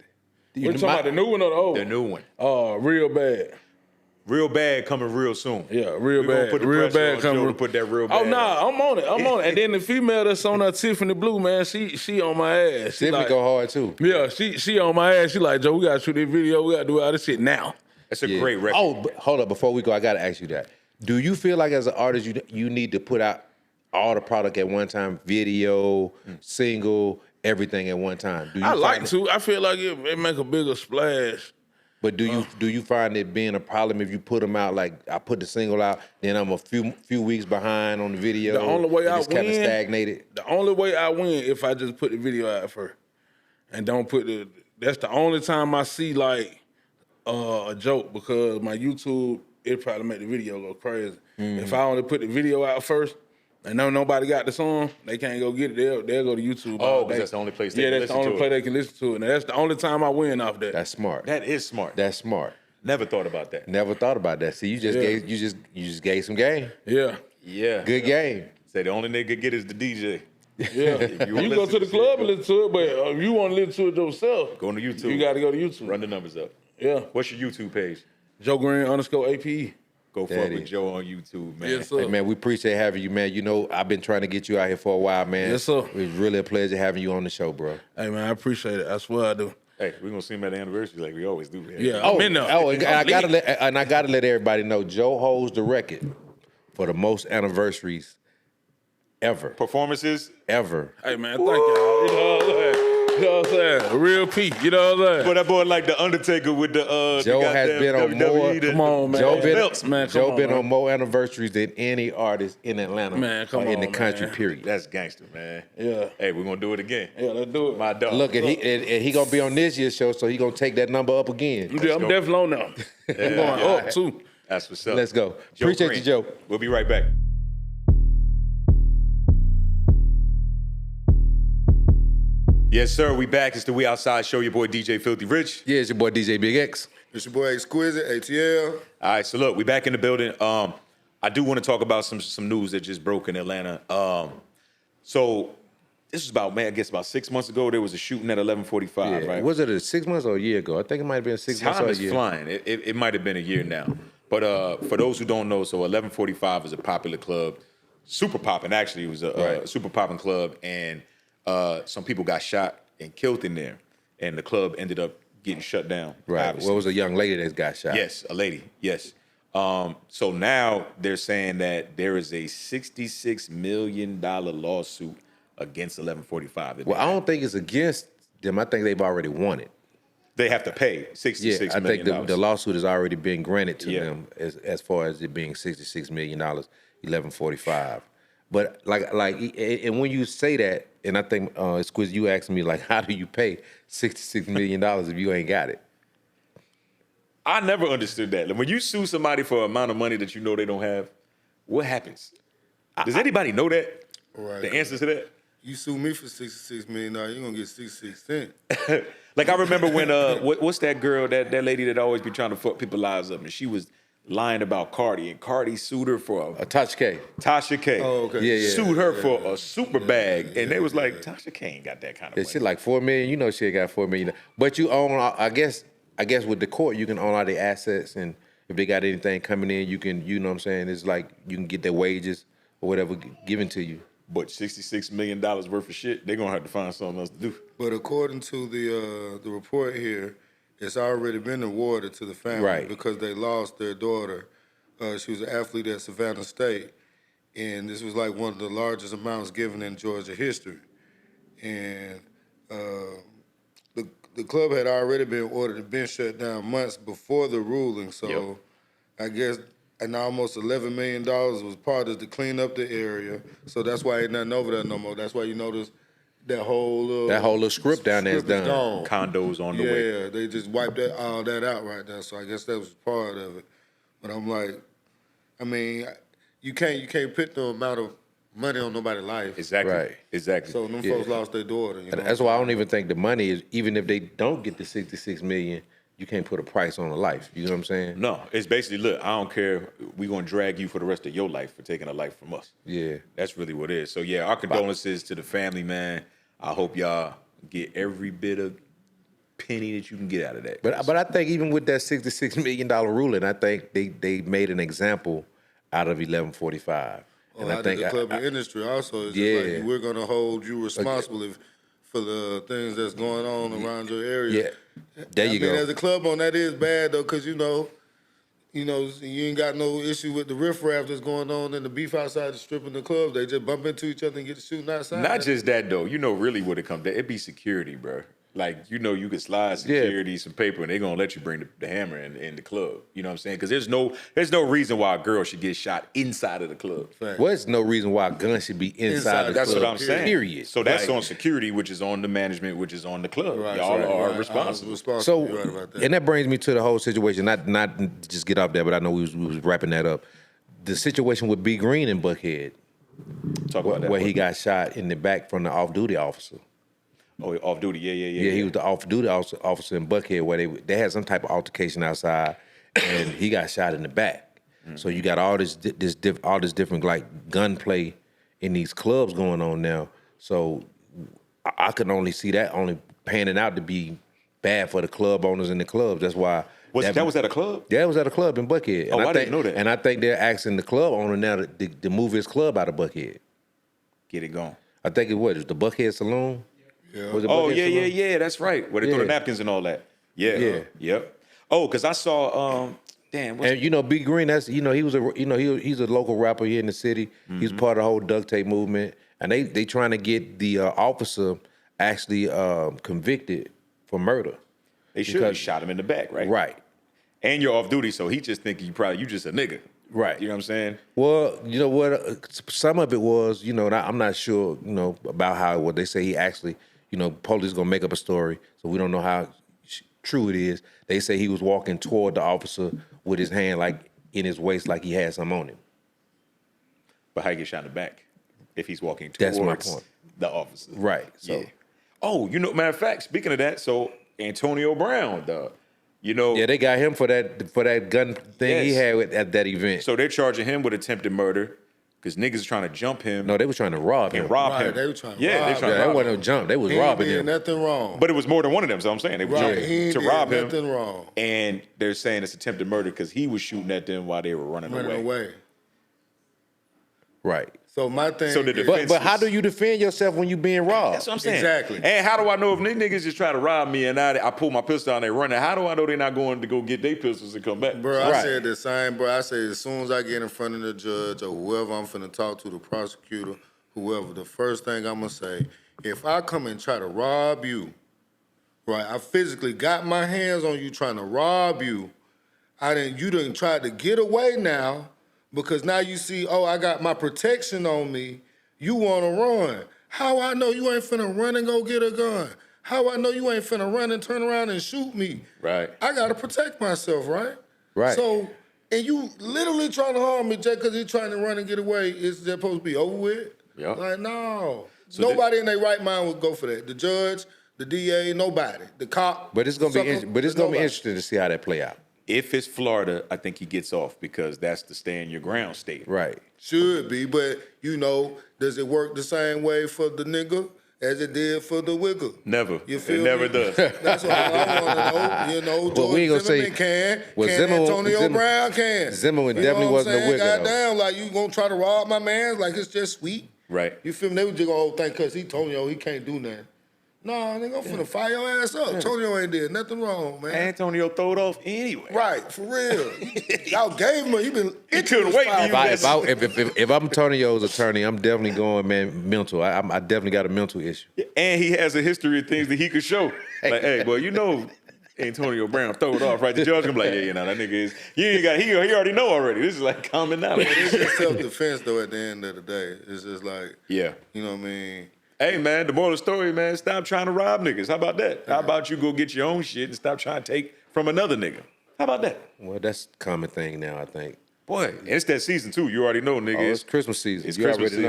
We're talking about the new one or the old? The new one. Real Bad. Real Bad coming real soon. Yeah, Real We gonna Bad. put the Real pressure Bad on coming. Joe to put that Real Bad. Oh, nah, I'm on it. And then the female that's on that Tiffany Blue, man, she on my ass. She Tiffany like, go hard too. Yeah, she on my ass. She like, Joe, we gotta shoot this video. We gotta do all this shit now. That's a great record. Oh, but hold up. Before we go, I got to ask you that. Do you feel like as an artist, you need to put out all the product at one time, video, single, everything at one time? Do you I like find to. I feel like it make a bigger splash. But do you find it being a problem if you put them out, like I put the single out, then I'm a few weeks behind on the video? The only way I it's kind of win- stagnated. The only way I win if I just put the video out first and don't put the. That's the only time I see like a joke, because my YouTube it probably make the video go crazy. If I only put the video out first and nobody got the song, they can't go get it. They'll go to YouTube. Oh, because that's the only place they can that's the listen only to place it. they can listen to it. And that's the only time I win off that. That's smart. That is smart. That's smart. Never thought about that. Never thought about that. See, you just gave you just gave some game. Yeah. Yeah. Good game. Say the only nigga get is the DJ. Yeah, If you wanna go listen to the to club shit, and listen to it, but if you want to listen to it yourself, Go on to YouTube. you got to go to YouTube. Run the numbers up. Yeah, What's your YouTube page? Joe Green _APE. Go That fuck with is. Joe on YouTube, man. Yes, sir. Hey, man, we appreciate having you, man. You know, I've been trying to get you out here for a while, man. Yes, sir. It was really a pleasure having you on the show, bro. Hey man, I appreciate it. I swear I do. Hey, we're gonna see him at the anniversary like we always do. Man. Yeah, I'm in there. Oh, and I gotta lit. let everybody know Joe holds the record for the most anniversaries ever. Performances. Ever. Hey man, thank y'all. You know what I'm saying? A real P. You know what I'm saying? But that boy like the Undertaker with the Joe the has goddamn been on WWE, more. the- Come on, man. Joe been, Belts, man. Come Joe on, been man. on more anniversaries than any artist in Atlanta Man, come or in the on, country, man. period. That's gangster, man. Yeah. Hey, we're gonna do it again. Yeah, let's do it. My dog. Look, and he gonna be on this year's show, so he gonna take that number up again. Yeah, I'm go. definitely on now. I'm going up too. That's what's up. Let's go. Joe Appreciate Green. you, Joe. We'll be right back. Yes, sir. We back. It's the We Outside Show. Your boy DJ Filthy Rich. Yeah, it's your boy DJ Big X. It's your boy Exquisite, ATL. All right, so look, we back in the building. I do want to talk about some news that just broke in Atlanta. So this was about, man, I guess about 6 months ago. There was a shooting at 11:45. Yeah. Right? Was it 6 months or a year ago? I think it might have been 6 months Time or a is year. flying. It might have been a year now. But for those who don't know, so 11:45 is a popular club, super popping. Actually, it was a Right. super popping club, and some people got shot and killed in there, and the club ended up getting shut down. Right. obviously. Well, it was a young lady that got shot. Yes, a lady. Yes. So now they're saying that there is a $66 million lawsuit against 11:45. Well, I don't think it's against them. I think they've already won it. They have to pay $66 I million. think the lawsuit has already been granted to Yeah. them as far as it being $66 million, 11:45. But like, and when you say that, and I think Squiz, you asked me like, how do you pay $66 million if you ain't got it? I never understood that. Like, when you sue somebody for an amount of money that you know they don't have, what happens? Does anybody know that? Right. The answer to that? You sue me for $66 million, you're gonna get 66 cents. Like I remember when what's that girl, that lady that always be trying to fuck people's lives up, and she was lying about Cardi, and Cardi sued her for Tasha K. Tasha K. Oh, okay. Yeah, yeah. Sued her for a super bag, and they was like, Tasha K ain't got that kind of Yeah, money. shit like $4 million. You know, she ain't got $4 million. But you own, I guess with the court, you can own all the assets, and if they got anything coming in, you can, you know what I'm saying? It's like you can get their wages or whatever given to you. But $66 million worth of shit, they're gonna have to find something else to do. But according to the report here, it's already been awarded to the family Right. because they lost their daughter. She was an athlete at Savannah State, and this was like one of the largest amounts given in Georgia history. And the club had already been ordered to be shut down months before the ruling, so Yep. I guess and almost $11 million was part of to clean up the area. So that's why ain't nothing over there no more. That's why you notice that whole little script down there is script done. gone. Condos on the way. Yeah, they just wiped all that out right there. So I guess that was part of it. But I'm like, I mean, you can't put the amount of money on nobody's life. Exactly. Right. Exactly. So them folks lost their daughter. You know? That's why I don't even think the money is, even if they don't get the $66 million, you can't put a price on a life. You know what I'm saying? No, it's basically, look, I don't care. We're going to drag you for the rest of your life for taking a life from us. Yeah. That's really what it is. So, yeah, our condolences to the family, man. I hope y'all get every bit of penny that you can get out of that. But I think even with that $66 million ruling, I think they made an example out of 1145. And I think the club industry also is just like, we're going to hold you responsible for the things that's going on around your area. Yeah, there you go. As a club owner, that is bad though, because you ain't got no issue with the riffraff that's going on and the beef outside the strip in the clubs. They just bump into each other and get to shooting outside. Not just that though. Really what it comes to, it be security, bro. Like, you could slide security, some paper, and they're going to let you bring the hammer in the club. You know what I'm saying? Because there's no reason why a girl should get shot inside of the club. Fact. Well, there's no reason why a gun should be inside the That's club. what I'm saying. Period. So that's on security, which is on the management, which is on the club. Right, Y'all are responsible. So, right about that. and that brings me to the whole situation. Not just get off there, but I know we was wrapping that up. The situation with B Green in Buckhead, Talk about that. where he got shot in the back from the off-duty officer. Oh, off duty. Yeah. Yeah, he was the off-duty officer in Buckhead where they had some type of altercation outside, and he got shot in the back. Mm-hmm. So you got all this different like gunplay in these clubs going on now. So I could only see that only panning out to be bad for the club owners in the clubs. That's why. That was at a club? Yeah, it was at a club in Buckhead. Oh, I didn't know that. And I think they're asking the club owner now to move his club out of Buckhead. Get it going. I think it was the Buckhead Saloon. Yeah. Was it Oh, Buckhead yeah, Saloon? yeah. That's right. Where they throw the napkins and all that. Yeah. Yep. Oh, because I saw. And B Green, that's he was he's a local rapper here in the city. Mm-hmm. He's part of the whole duct tape movement, and they trying to get the officer actually convicted for murder. They should have shot him in the back, right? Right. And you're off duty, so he just think you just a nigga. Right. You know what I'm saying? Well, you know what? Some of it was, I'm not sure, about what they say he actually, police gonna make up a story, so we don't know how true it is. They say he was walking toward the officer with his hand like in his waist, like he had something on him. But how you get shot in the back if he's walking towards That's my point. The officer? Right. So. Yeah. Oh, matter of fact, speaking of that, so Antonio Brown, Yeah, they got him for that gun thing he had at that event. So they're charging him with attempted murder because niggas are trying to jump him. No, they was trying to rob him. And rob him. They were trying to rob him. That wasn't a jump. They was robbing him. Nothing wrong. But it was more than one of them, so I'm saying. They were jumping to rob him. Nothing wrong. And they're saying it's attempted murder because he was shooting at them while they were running away. Right. So my thing but how do you defend yourself when you being robbed? That's what I'm saying. Exactly. And how do I know if these niggas just try to rob me and I pull my pistol out and they running? How do I know they're not going to go get their pistols and come back? Bro, I said the same, bro. I said as soon as I get in front of the judge or whoever I'm finna talk to, the prosecutor, whoever, the first thing I'm gonna say, if I come and try to rob you, right, I physically got my hands on you trying to rob you, you done tried to get away now, because now you see, I got my protection on me. You want to run. How I know you ain't finna run and go get a gun? How I know you ain't finna run and turn around and shoot me? Right. I got to protect myself, right? Right. So, and you literally trying to harm me just because he's trying to run and get away, is that supposed to be over with? Yeah. Like, no. So nobody in their right mind would go for that. The judge, the DA, nobody. The cop. But it's gonna be interesting to see how that play out. If it's Florida, I think he gets off because that's the stand your ground state. Right. Should be, but does it work the same way for the nigga as it did for the wiggle? Never. You feel it never me? does. That's what I want to know. Well, we ain't gonna Zimmerman say- can Antonio Brown can. Zimmerman You know definitely what I'm wasn't a saying? wiggle, though. Goddamn, like you gonna try to rob my man? Like it's just sweet. Right. You feel me? They was just gonna think because he Tonyo, he can't do nothing. No, nigga, I'm finna fire your ass up. Tonyo ain't did nothing wrong, man. Antonio throw it off anyway. Right, for real. Y'all gave him. He couldn't wait to use If I'm Tonio's attorney, I'm definitely going, man, mental. I definitely got a mental issue. And he has a history of things that he could show. Like, hey, boy, Antonio Brown throw it off, right? The judge gonna be like, that nigga is. You ain't got. He already know already. This is like common knowledge. It's just self-defense though. At the end of the day, it's just like, yeah, you know what I mean. Hey, man, the moral of the story, man, stop trying to rob niggas. How about that? How about you go get your own shit and stop trying to take from another nigga? How about that? Well, that's a common thing now, I think. Boy, and it's that season, too. You already know, nigga. It's Christmas season. It's you Christmas already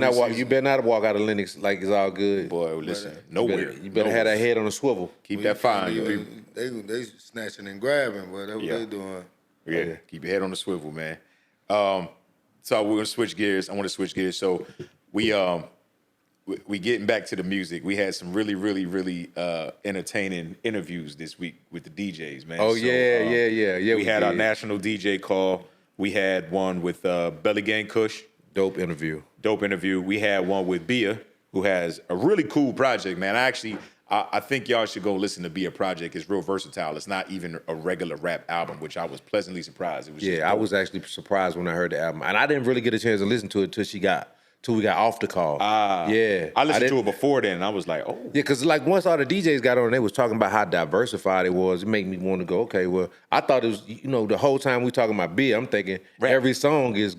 know. season. You better not walk out of Lennox like it's all good. Boy, listen, nowhere. You better have that head on a swivel. Keep that fire on your people. They snatching and grabbing, but that's what they doing. Yeah, keep your head on the swivel, man. So we're going to switch gears. I want to switch gears. So we we getting back to the music. We had some really, really, really entertaining interviews this week with the DJs, man. Oh, So, yeah. We had our did. national DJ call. We had one with Belly Gang Kush. Dope interview. We had one with Bia, who has a really cool project, man. I think y'all should go listen to Bia project. It's real versatile. It's not even a regular rap album, which I was pleasantly surprised. It was just I dope. was actually surprised when I heard the album, and I didn't really get a chance to listen to it till we got off the call. Yeah, I listened to it before then, and I was like, oh. Yeah, because like once all the DJs got on, they was talking about how diversified it was. It made me want to go, okay, well, I thought it was, the whole time we talking about Bia, I'm thinking every song she's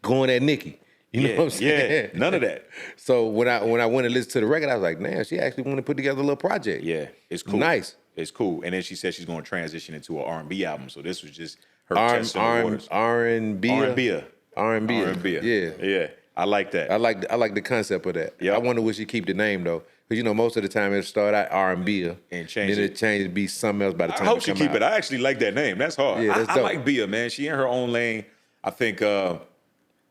going at Nicki. You know what I'm saying? Yeah, none of that. So when I went and listened to the record, I was like, man, she actually want to put together a little project. Yeah, it's cool. Nice. It's cool. And then she said she's going to transition into an R&B album. So this was just her testing the waters. R&B. Yeah. I like that. I like the concept of that. Yep. I wonder would she keep the name though, because most of the time it start out R&B and change then it changes to be something else by the time. I hope she keep it. I actually like that name. That's hard. Yeah, that's I dope. like Bia, man. She in her own lane. I think.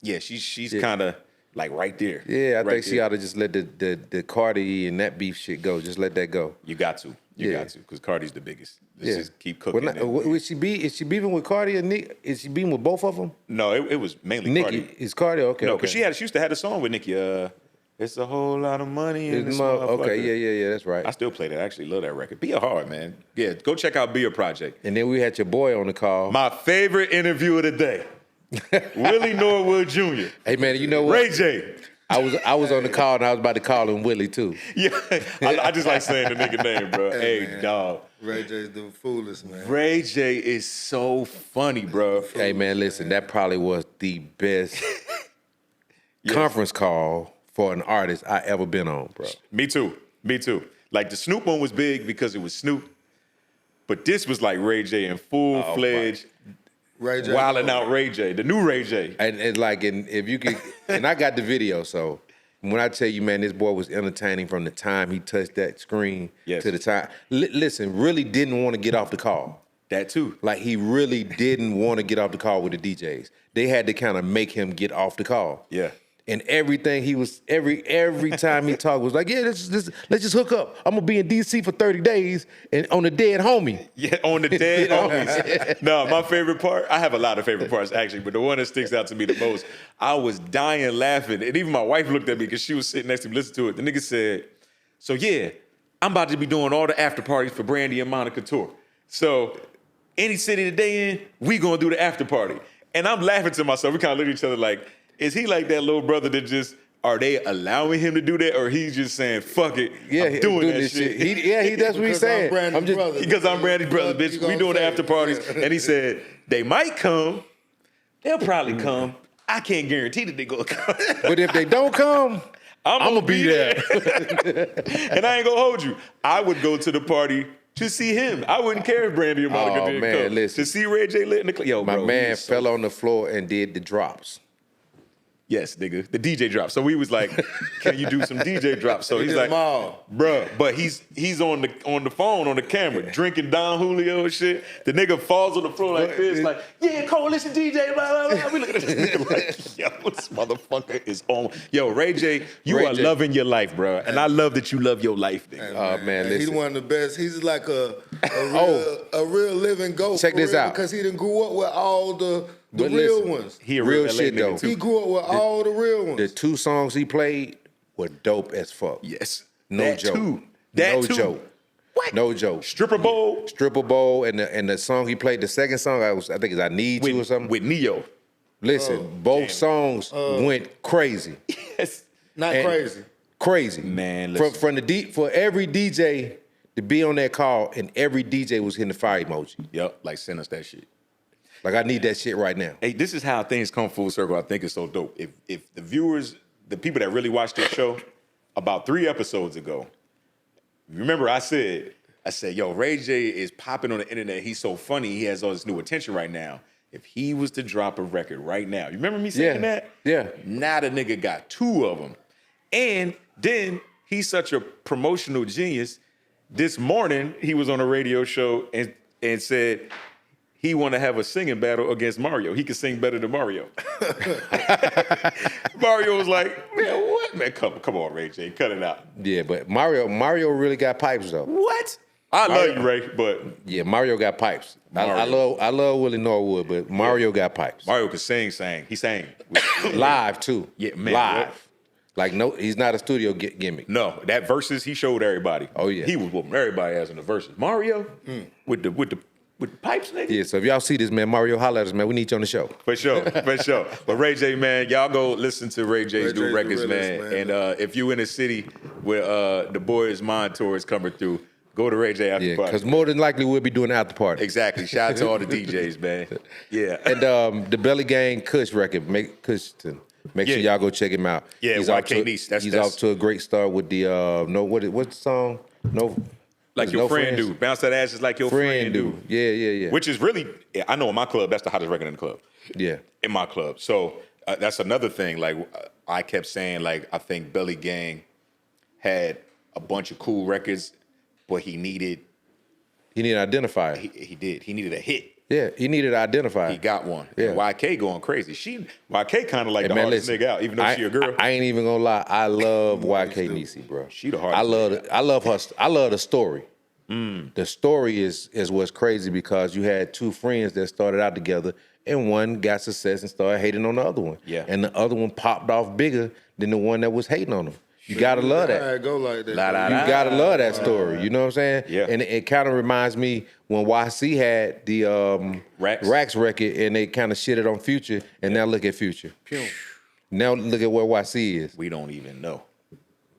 She's kind of like right there. Yeah, I Right think she there. ought to just let the Cardi and that beef shit go. Just let that go. You got to. You got to, because Cardi's the biggest. Let's just keep cooking. Would she be? Is she beefing with Cardi or Nick? Is she beefing with both of them? No, it was mainly Nicki. Cardi. Is Cardi okay? No, okay. because she used to have a song with Nicki. It's a whole lot of money in this motherfucker. Okay, yeah, that's right. I still play that. I actually love that record. Bia hard, man. Yeah, go check out Bia Project. And then we had your boy on the call. My favorite interview of the day, Willie Norwood Jr. Hey man, you know what? Ray J. I was on the call and I was about to call him Willie too. Yeah, I just like saying the nigga name, bro. Hey, dog. Ray J's the foolish, man. Ray J is so funny, bro. Hey man, listen, that probably was the best conference call for an artist I ever been on, bro. Me too. Like the Snoop one was big because it was Snoop, but this was like Ray J in full-fledged, Ray J. wilding out Ray J, the new Ray J. And if you could, and I got the video, so when I tell you, man, this boy was entertaining from the time he touched that screen Yes. to the time. Listen, really didn't want to get off the call. That too. Like he really didn't want to get off the call with the DJs. They had to kind of make him get off the call. Yeah. And everything he was every time he talked was like, yeah, let's just hook up. I'm gonna be in DC for 30 days and on the dead homie. Yeah, on the dead homies. No, my favorite part, I have a lot of favorite parts actually, but the one that sticks out to me the most, I was dying laughing. And even my wife looked at me because she was sitting next to me listening to it. The nigga said, so yeah, I'm about to be doing all the after parties for Brandy and Monica tour. So any city that they in, we gonna do the after party. And I'm laughing to myself. We kind of look at each other like, is he like that little brother that just, are they allowing him to do that? Or he's just saying, fuck it, I'm doing that this shit. That's what he's saying. Because I'm Brandy's brother, bitch. We doing the after parties. And he said, they might come. They'll probably come. I can't guarantee that they gonna come. But if they don't come, I'm gonna be there. And I ain't gonna hold you. I would go to the party to see him. I wouldn't care if Brandy and Monica didn't come. Listen. To see Ray J lit in the club. Yo, My bro, man fell on the floor and did the drops. Yes, nigga, the DJ drop. So we was like, "Can you do some DJ drops?" So he's like, "Bruh," but he's on the phone on the camera drinking Don Julio and shit. The nigga falls on the floor like this, like, "Yeah, coalition DJ." Blah blah blah. We look at this nigga like, "Yo, this motherfucker is on." Yo, Ray J, you are loving your life, bruh, and I love that you love your life, nigga. Oh man, listen. He's one of the best. He's like a real living goat. Check this out. Because he done grew up with all the But real listen, ones. He a real LA shit nigga, though. too. He grew up with all the real ones. The 2 songs he played were dope as fuck. Yes, No that joke. Too. No joke. What? No joke. Stripper Bowl Stripper Bowl and the song he played, the second song, I think is I Need You or something. with Neo. Listen, both songs went crazy. Yes, Not And- crazy. Crazy. Man, For every DJ to be on that call and every DJ was hitting the fire emoji. Yep, like send us that shit. Like I need that shit right now. Hey, this is how things come full circle. I think it's so dope. If the viewers, the people that really watch this show, about 3 episodes ago, remember I said, yo, Ray J is popping on the internet. He's so funny. He has all this new attention right now. If he was to drop a record right now, you remember me saying that? Yeah. Now the nigga got 2 of them. And then he's such a promotional genius. This morning, he was on a radio show and said, he want to have a singing battle against Mario. He can sing better than Mario. Mario was like, man, what? Man, come on, Ray J, cut it out. Yeah, but Mario really got pipes though. What? I love you, Ray, but Yeah, Mario got pipes. I love Willie Norwood, but Mario got pipes. Mario could sing. He sang Live too. Yeah, man, live. what? Like no, he's not a studio gimmick. No, that verses he showed everybody. Oh, yeah. He was whooping everybody ass in the verses. Mario with the pipes, nigga. Yeah, so if y'all see this, man, Mario holler at us, man. We need you on the show. For sure. But Ray J, man, y'all go listen to Ray J's new J's records, the realest, man. And if you in the city where the Boys Mind Tour is coming through, go to Ray J after Yeah, party. because more than likely we'll be doing the after party. Exactly. Shout out to all the DJs, man. Yeah. And the Belly Gang Kush record, make sure y'all go check him out. Yeah, he's YK Nice. He's off to a great start with the what's the song? Like your friend do. Bounce that ass just like your friend do. Yeah. Which is really, I know in my club, that's the hottest record in the club. Yeah. In my club. So that's another thing. Like I kept saying, like, I think Belly Gang had a bunch of cool records, but he needed an identifier. He did. He needed a hit. Yeah, he needed an identifier. He got one. Yeah. And YK going crazy. YK kind of like the man, hardest nigga out, even though she a girl. I ain't even gonna lie. I love YK Niecy, bro. She the hardest. I love her. I love the story. The story is what's crazy because you had two friends that started out together and one got success and started hating on the other one. Yeah. And the other one popped off bigger than the one that was hating on him. You gotta love that. I go like that. You gotta love that story. You know what I'm saying? Yeah. And it kind of reminds me when YC had the Rax record and they kind of shitted on Future, and now look at Future. Pew. Now look at where YC is. We don't even know.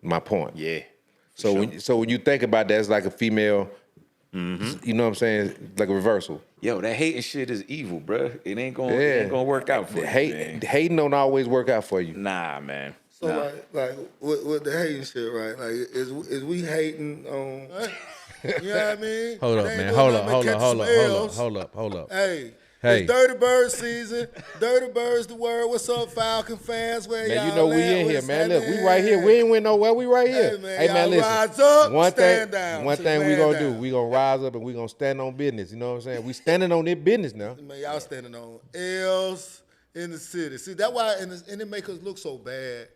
My point. Yeah. So when you think about that, it's like a female. You know what I'm saying? Like a reversal. Yo, that hating shit is evil, bro. It ain't gonna work out for you. Man. Hating don't always work out for you. Nah, man. So like with the hating shit, right? Like is we hating on? You know what I mean? Hold up, They ain't man. doing Hold nothing up, but catching some L's. hold up. Hey, Hey. it's Dirty Bird season. Dirty Bird's the word. What's up, Falcon fans? Where Man, y'all you know we at? in here, What's man. Look, we happening? right here. We ain't went nowhere. We right here. Hey, man, y'all listen. rise up, one stand thing, down. One So thing we man gonna do, down. we gonna rise up and we gonna stand on business. You know what I'm saying? We standing on their business now. Man, y'all standing on L's in the city. See, that's why, and it make us look so bad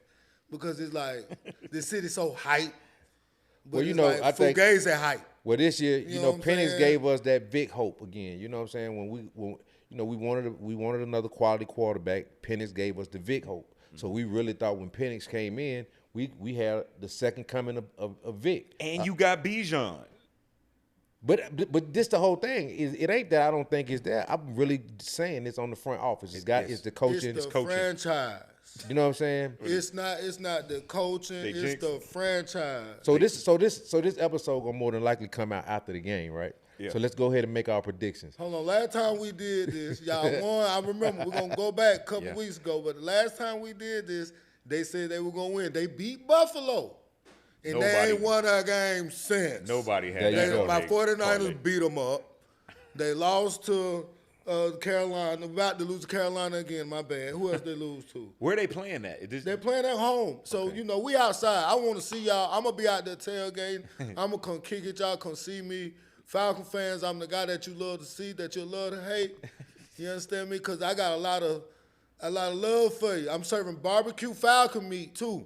because it's like the city's so hype. But Well, you it's know, like I think- Fugazi hype. Well, this year, You know what I'm Penix saying? gave us that big hope again. You know what I'm saying? When we wanted another quality quarterback. Penix gave us the big hope. So we really thought when Penix came in, we had the second coming of Vic. And you got Bijan. But this the whole thing. It ain't that I don't think it's that. I'm really saying it's on the front office. It's the coaching. It's the franchise. You know what I'm saying? It's not the coaching. They It's jinx. the franchise. So this episode gonna more than likely come out after the game, right? Yeah. So let's go ahead and make our predictions. Hold on. Last time we did this, y'all won. I remember we're gonna go back a couple Yeah. weeks ago, but the last time we did this, they said they were gonna win. They beat Buffalo. And they Nobody- ain't won a game since. Nobody had There you that. go. My parlay. 49ers beat them up. They lost to Carolina, about to lose to Carolina again, my bad. Who else they lose to? Where they playing at? They're playing at home. So, we outside. I want to see y'all. I'm going to be out there tailgating. I'm going to come kick it. Y'all come see me. Falcon fans, I'm the guy that you love to see, that you love to hate. You understand me? Because I got a lot of love for you. I'm serving barbecue Falcon meat, too.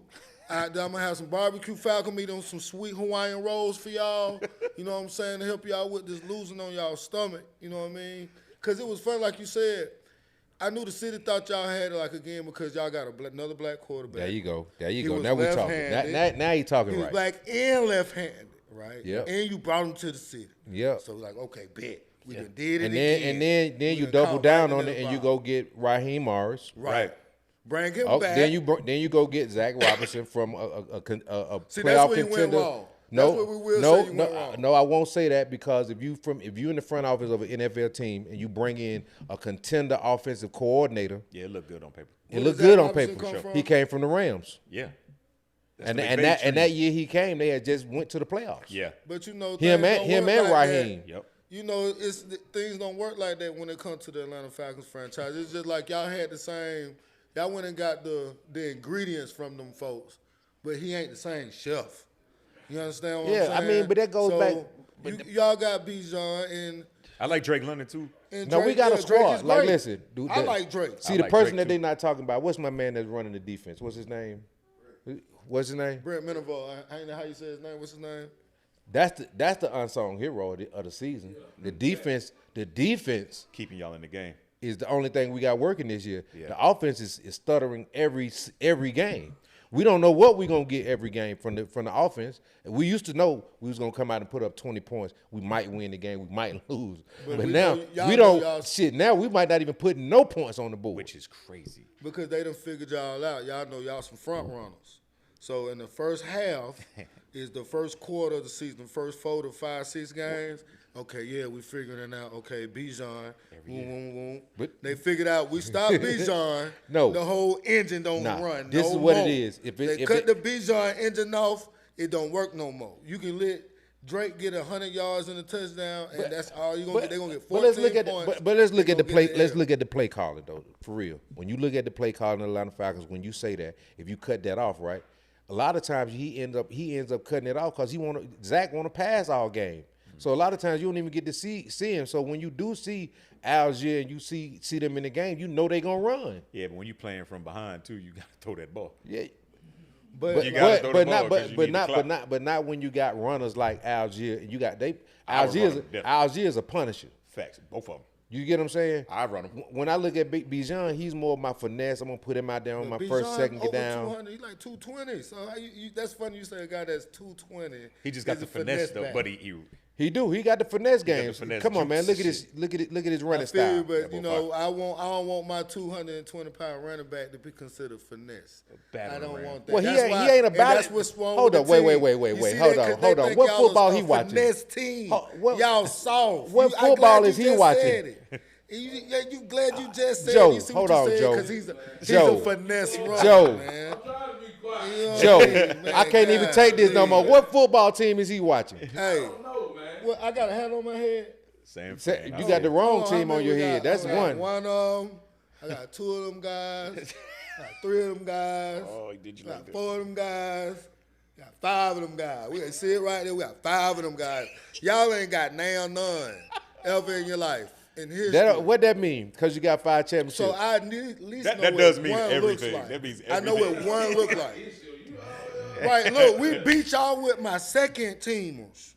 I'm going to have some barbecue Falcon meat on some sweet Hawaiian rolls for y'all. You know what I'm saying? To help y'all with this losing on y'all stomach. You know what I mean? Because it was fun, like you said. I knew the city thought y'all had it like again because y'all got another black quarterback. There you go. He Now was we talking. left-handed. Now you talking He was right. black and left-handed, right? Yep. And you brought him to the city. Yep. So like, okay, bet. We done did it And again. then you We done double caught down right on in it the and you ball. go get Raheem Morris. Right. Bring him Oh, back. then you go get Zach Robinson from a See, playoff that's where you went contender. wrong. No, That's where we will no, say you went no, wrong. no. I won't say that because if you in the front office of an NFL team and you bring in a contender offensive coordinator, Yeah, it looked good on paper. it Where looked does good Zach on Robinson paper. come from? He came from the Rams, Yeah. and that year he came, they had just went to the playoffs. Yeah. But him things and don't work like that. Raheem. Yep. Things don't work like that when it comes to the Atlanta Falcons franchise. It's just like y'all had the same. Y'all went and got the ingredients from them folks, but he ain't the same chef. You understand what Yeah, I'm I saying? mean, but that goes back- Y'all got Bijan and I like Drake London too. No, we Drake. got a Yeah, Drake squad. is Like, great. listen, dude. I like Drake. See, I the like person Drake, that too. they not talking about. What's my man that's running the defense? What's his name? what's his name? Brent Minerval. I ain't know how you say his name. What's his name? That's the unsung hero of the season. The defense Keeping y'all in the game. is the only thing we got working this year. Yeah. The offense is stuttering every game. We don't know what we're gonna get every game from the offense. We used to know we was gonna come out and put up 20 points. We might win the game, we might lose. But now we don't. Shit, now we might not even put no points on the board, Which is crazy. Because they done figured y'all out. Y'all know y'all some front runners. So in the first half is the first quarter of the season, the first 4 to 5, 6 games. Okay, yeah, we figuring it out. Okay, Bijan, But- they figured out we stopped Bijan. No. The whole engine don't run. This no is what more. it is. They cut the Bijan engine off, it don't work no more. You can let Drake get 100 yards in a touchdown, and that's all you're gonna get. They're gonna get 14 let's look at points. but let's look at the They play. gonna get Let's the look at the play calling though. For real, when you look at the play calling of the Atlanta Falcons, when you say that, if you cut that off, right, a lot of times he ends up cutting it off because Zach want to pass all game. So a lot of times you don't even get to see him. So when you do see Algier and you see them in the game, you know they gonna run. Yeah, but when you playing from behind too, you gotta throw that ball. Yeah. But You gotta throw the ball 'cause you need the clock. But not when you got runners like Algier and you got I would run them different. Algier's a punisher. Facts, both of them. You get what I'm saying? I run them. When I look at Bijan, he's more of my finesse. I'm gonna put him out there on my first, Bijan second get over down. 200, he's like 220. So how you that's funny you say a guy that's 220. He just got is the a finesse though, back. but he He do. He got the finesse got the games. finesse Come on, man. juice Look at and his look at his running I feel style. you, but Yeah, you both know, I don't want my 220-pound running back to be considered finesse. battering I don't ram. want that. Well, he That's ain't why- ain't and about that's it. what's wrong Hold with up, the wait, team. wait. You see Hold that? on, 'Cause hold they on. think What y'all football is he a watching? Finesse team. What- Y'all soft. what I'm football glad is you he just watching? said it. You glad you just said Joe, it. You see hold what you on, said? Joe. 'Cause he's Joe. a finesse runner, Joe. man. I'm trying to be quiet. You know what Joe, I mean, man? I can't even take this no more. Golly. What football team is he watching? Hey, No, man. well, I got a hat on my head. Same Say- thing. You got the wrong Hold team how on many your we head. got? That's I got one. One of them. I got 2 of them guys. I got 3 of them guys. Oh, did you got like that? 4 of them guys. Got 5 of them guys. We can see it right there. We got 5 of them guys. Y'all ain't got now none ever in your life. In history. What that mean? Because you got 5 championships. So I need at least That know does what mean one everything. looks like. That means I know what everything. one look like. Right, look, we beat y'all with my second teamers.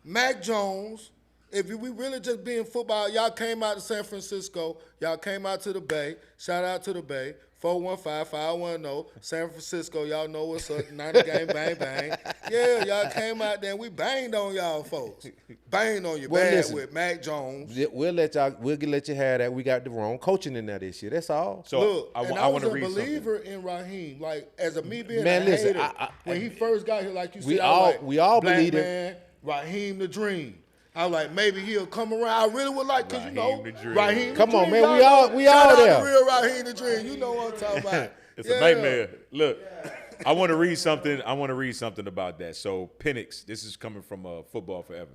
Mac Jones. If we really just being football, y'all came out to San Francisco. Y'all came out to the Bay. Shout out to the Bay. 415-510. San Francisco, y'all know what's up. 90 game, bang, bang. Yeah, y'all came out there and we banged on y'all folks. Banged on you Well, bad listen. with Mac Jones. We'll let you have that. We got the wrong coaching in that this year. That's all. So Look, I and want I was to a read something. believer in Raheem. Like, as a me being Man, a listen, hater, when he first got here, like you said, we I was all- like, we all black believed him. man, Raheem the Dream. I was like, maybe he'll come around. I really would like, because you know, Raheem the Dream. Raheem the Come on, Dream, man, y'all we know. all Shout out there. to real Raheem the Dream. You know what I'm talking about. It's Yeah. a nightmare. Look, I want to read something. I want to read something about that. So Penix, this is coming from Football Forever.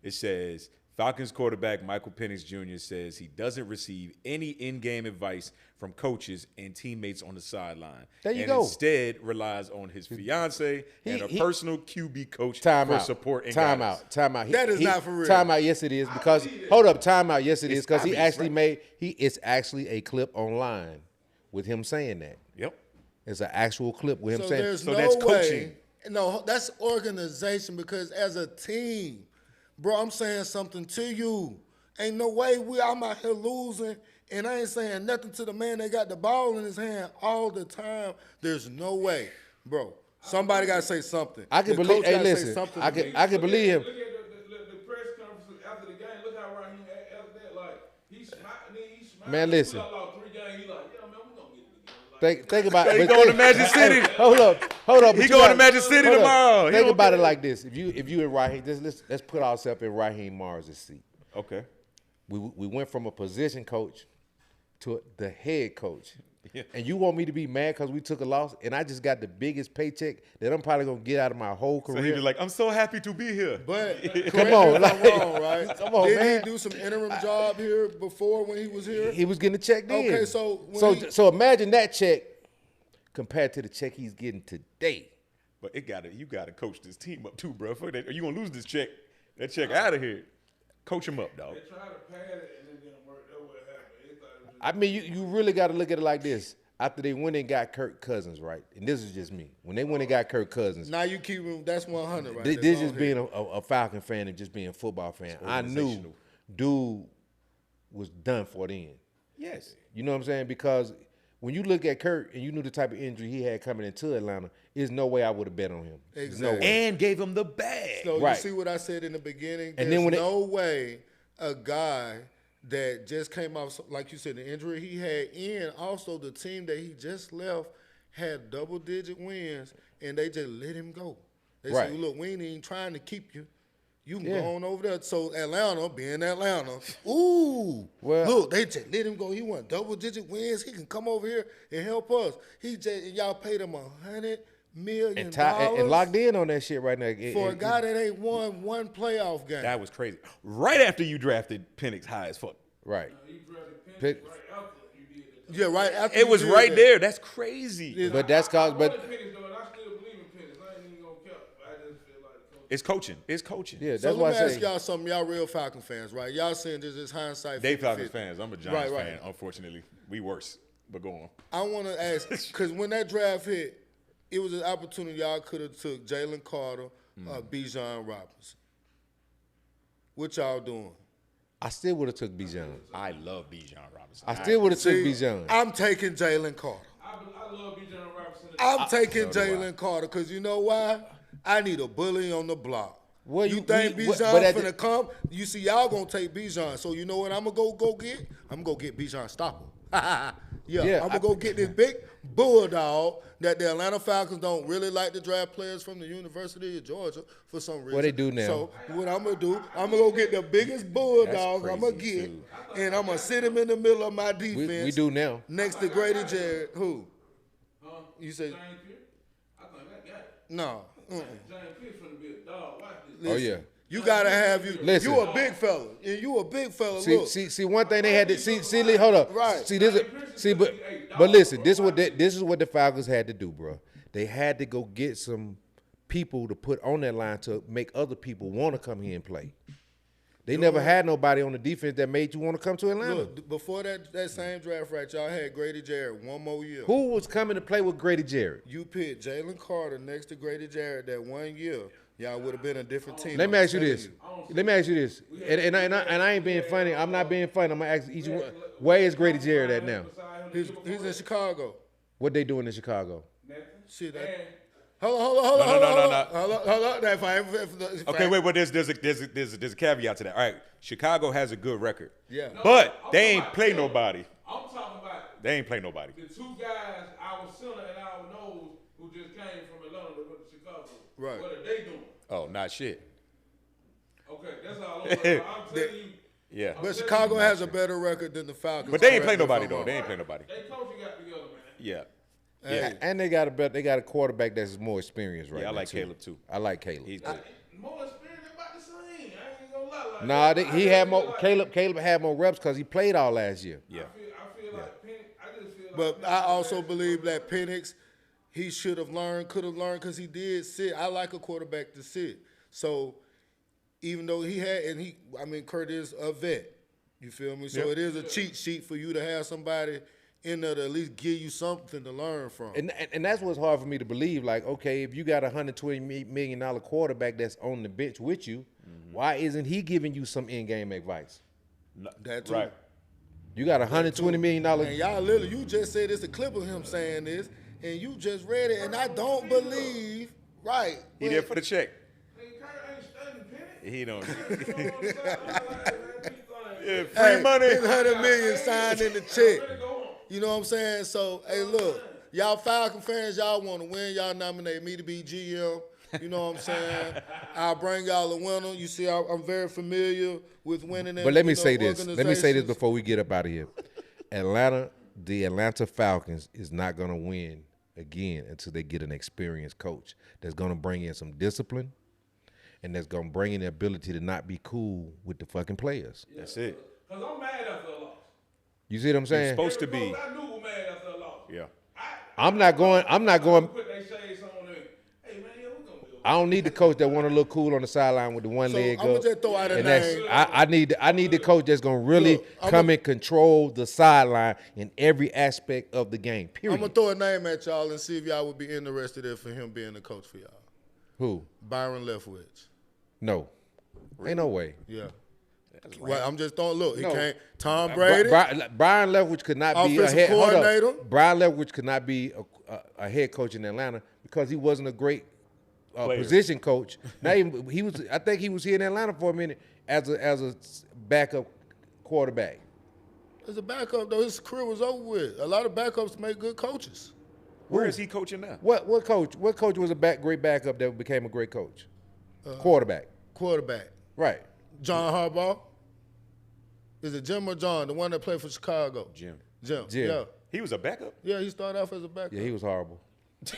It says Falcons quarterback Michael Penix Jr. says he doesn't receive any in-game advice from coaches and teammates on the sideline. There you and go. Instead relies on his fiance and a he- personal QB coach Time for out. support and Time guidance. out. Time out. That is not for real. Time out. Yes, it is. Because hold up. Time out. Yes, it is. It's Because he obvious, actually right? it's actually a clip online with him saying that. Yep. It's an actual clip with him So saying. there's So no that's way. coaching. No, that's organization, because as a team, bro, I'm saying something to you. Ain't no way I'm out here losing, and I ain't saying nothing to the man that got the ball in his hand all the time. There's no way, bro. Somebody got to say something. I can The believe. coach Hey, gotta say listen. something I to can. me. I can believe him. Look at the press conference after the game. Look how Raheem after that, like he smiled. Man, listen. We lost 3 games. He like, yeah, man, we gonna get it together. Like, Think about. He but going to think- Magic City. Hold up. But He you going to gotta- Magic City hold up. tomorrow. He Think don't about it care. like this. If you and Raheem, let's put ourselves in Raheem Mars' seat. Okay. We went from a position coach to the head coach. Yeah. And you want me to be mad because we took a loss and I just got the biggest paycheck that I'm probably going to get out of my whole So career? he was like, I'm so happy to be here. But Come on, if I'm like- wrong, right? Come on, Didn't man. he do some interim job here before when he was here? He was getting a check then. Okay, so when so imagine that check compared to the check he's getting today. But you gotta coach this team up too, bro. Fuck that. Are you gonna lose this check? That check out of here. Coach him up, dog. they tried to pad it and it didn't work. That's what happened. They thought it was I mean, you really got to look at it like this. after they went and got Kirk Cousins, right? And this is just me. When they went and got Kirk Cousins, Now you keep him. That's 100 right this there. just being a Falcon fan and just being a football fan, I knew dude was done for then. Yes. You know what I'm saying? Because when you look at Kirk and you knew the type of injury he had coming into Atlanta, there's no way I would have bet on him. There's no Exactly. way. And gave him the bag. So Right. you see what I said in the beginning? And There's then when no way a guy that just came off, like you said, the injury he had, and also the team that he just left had double-digit wins, and they just let him go. They Right. said, look, we ain't even trying to keep you. You can Yeah. go on over there. So Atlanta, being Atlanta, ooh, Well- look, they just let him go. He won double-digit wins. He can come over here and help us. He just, and y'all paid him $100 million And locked in on that shit right now. for a guy that ain't won one playoff game. That was crazy. Right after you drafted Penix high as fuck. Right. You drafted Pick- Penix right after you did that. Yeah, right after It you was did right that. there. That's crazy. But that's cause, I but wanted Penix though, and I still believe in Penix. I ain't even gonna cap. I just feel like the coach. It's coaching. It's coaching. yeah, So that's why let I me ask say. y'all something. Y'all real Falcon fans, right? Y'all saying this hindsight. They 50-50. Falcons fans. I'm a Giants Right. fan. Unfortunately, we worse. But go on. I want to ask, because when that draft hit, it was an opportunity y'all could have took Jalen Carter, Bijan Robinson. What y'all doing? I still would have took Bijan. I love Bijan Robinson. I still would have took See, Bijan. I'm taking Jalen Carter. I love Bijan Robinson. I'm taking Jalen Carter because you know why? I need a bully on the block. Well, you you- think we- but Bijan at finna the- come? You see, y'all gonna take Bijan. So you know what I'm gonna go get? I'm gonna go get Bijan Stopper. Yeah, I'm gonna go get this big bulldog that the Atlanta Falcons don't really like to draft players from the University of Georgia for some reason. Well, they do now. So what I'm gonna do? I'm gonna go get the biggest bulldog That's I'm gonna crazy, get, too. and I'm gonna sit him in the middle of my defense. We do now. Next to Grady Jarrett. Who? Huh? You said James Pierce? I think I got it. no. James Pierce finna be a dog. Watch this. Oh yeah. You gotta have you. Listen. You a big fella, and you a big fella. Look, See, one thing they had to see. Hold up. Right. See this. But listen. This is what the Falcons had to do, bro. They had to go get some people to put on that line to make other people want to come here and play. They never had nobody on the defense that made you want to come to Atlanta. look. Before that same draft, right? Y'all had Grady Jarrett one more year. Who was coming to play with Grady Jarrett? You picked Jalen Carter next to Grady Jarrett that 1 year. Y'all would have been a different team. Let me I'm ask you telling this. Let me ask you this. And I ain't being funny. I'm not being funny. I'm gonna ask each one. Where is Grady Jarrett at now? He's in Chicago. What they doing in Chicago? Shit. And Hold on. Hold on. That fine. Okay, wait, but there's a caveat to that. All right, Chicago has a good record. Yeah. But they ain't play nobody. I'm talking about They ain't play nobody. the two guys, our center and our nose, who just came from Atlanta to go to Chicago. Right. What are they doing? Oh, not shit. Okay, that's all I'm saying. I'm telling you. Yeah. But Chicago has a better record than the Falcons. But they ain't play Correct me if nobody I'm though. wrong. They ain't play nobody. They coaching got together, man. Yeah. Hey, And they got a quarterback that's more experienced right Yeah, I now, like Caleb, too. I like Caleb. He's good. More experience about the same. I ain't gonna lie. Like Nah, that. he I had just more. feel like- Caleb had more reps because he played all last year. Yeah. I feel like Penix. I just feel like. But Penix I is also better. believe that Penix, he should have learned, could have learned, because he did sit. I like a quarterback to sit. So even though he had, Kurt is a vet. You feel me? So it is a cheat sheet for you to have somebody in there to at least give you something to learn from. And that's what's hard for me to believe. Like, okay, if you got a $120 million quarterback that's on the bench with you, why isn't he giving you some in-game advice? That too. Right. You got a $120 million. And y'all literally, you just said it's a clip of him saying this, and you just read it, and I don't believe, right. He but- there for the check. Nigga, Kurt ain't studying Penix. He don't. You know what I'm saying? Yeah, free Hey, money. his $100 million signed in the check. Really go on. You know what I'm saying? So, hey, look, y'all Falcon fans, y'all want to win. Y'all nominate me to be GM. You know what I'm saying? I'll bring y'all a winner. You see, I'm very familiar with winning. But let me say this. Let me say this organizations. before we get up out of here. The Atlanta Falcons is not going to win again until they get an experienced coach that's going to bring in some discipline and that's going to bring in the ability to not be cool with the fucking players. That's it. Cause I'm mad after a loss. You see what I'm saying? Supposed to be. I knew we mad after a loss. Yeah. I'm not going. Put their shades on and, hey man, yeah, we gonna be okay. I don't need the coach that want to look cool on the sideline with the one leg I'ma up. just throw out a And name. I need the coach that's gonna really Look, come and control the sideline in every aspect of the game. Period. I'm gonna throw a name at y'all and see if y'all would be interested in for him being the coach for y'all. Who? Byron Leftwich. No. Ain't no way. Yeah. Well, I'm just throwing. Look, he No. can't. Tom Brady. Brian Leftwich could not be a Offensive head coordinator. Brian Leftwich could not be a head coach in Atlanta because he wasn't a great position coach. Not even he was. I think he was here in Atlanta for a minute as a backup quarterback. As a backup, though, his career was over with. A lot of backups make good coaches. Where is he coaching now? What coach? What coach was a great backup that became a great coach? Quarterback. Quarterback. Right. John Harbaugh. Is it Jim or John, the one that played for Chicago? Jim. Jim. Yeah. He was a backup? Yeah, he started off as a backup. Yeah, he was horrible.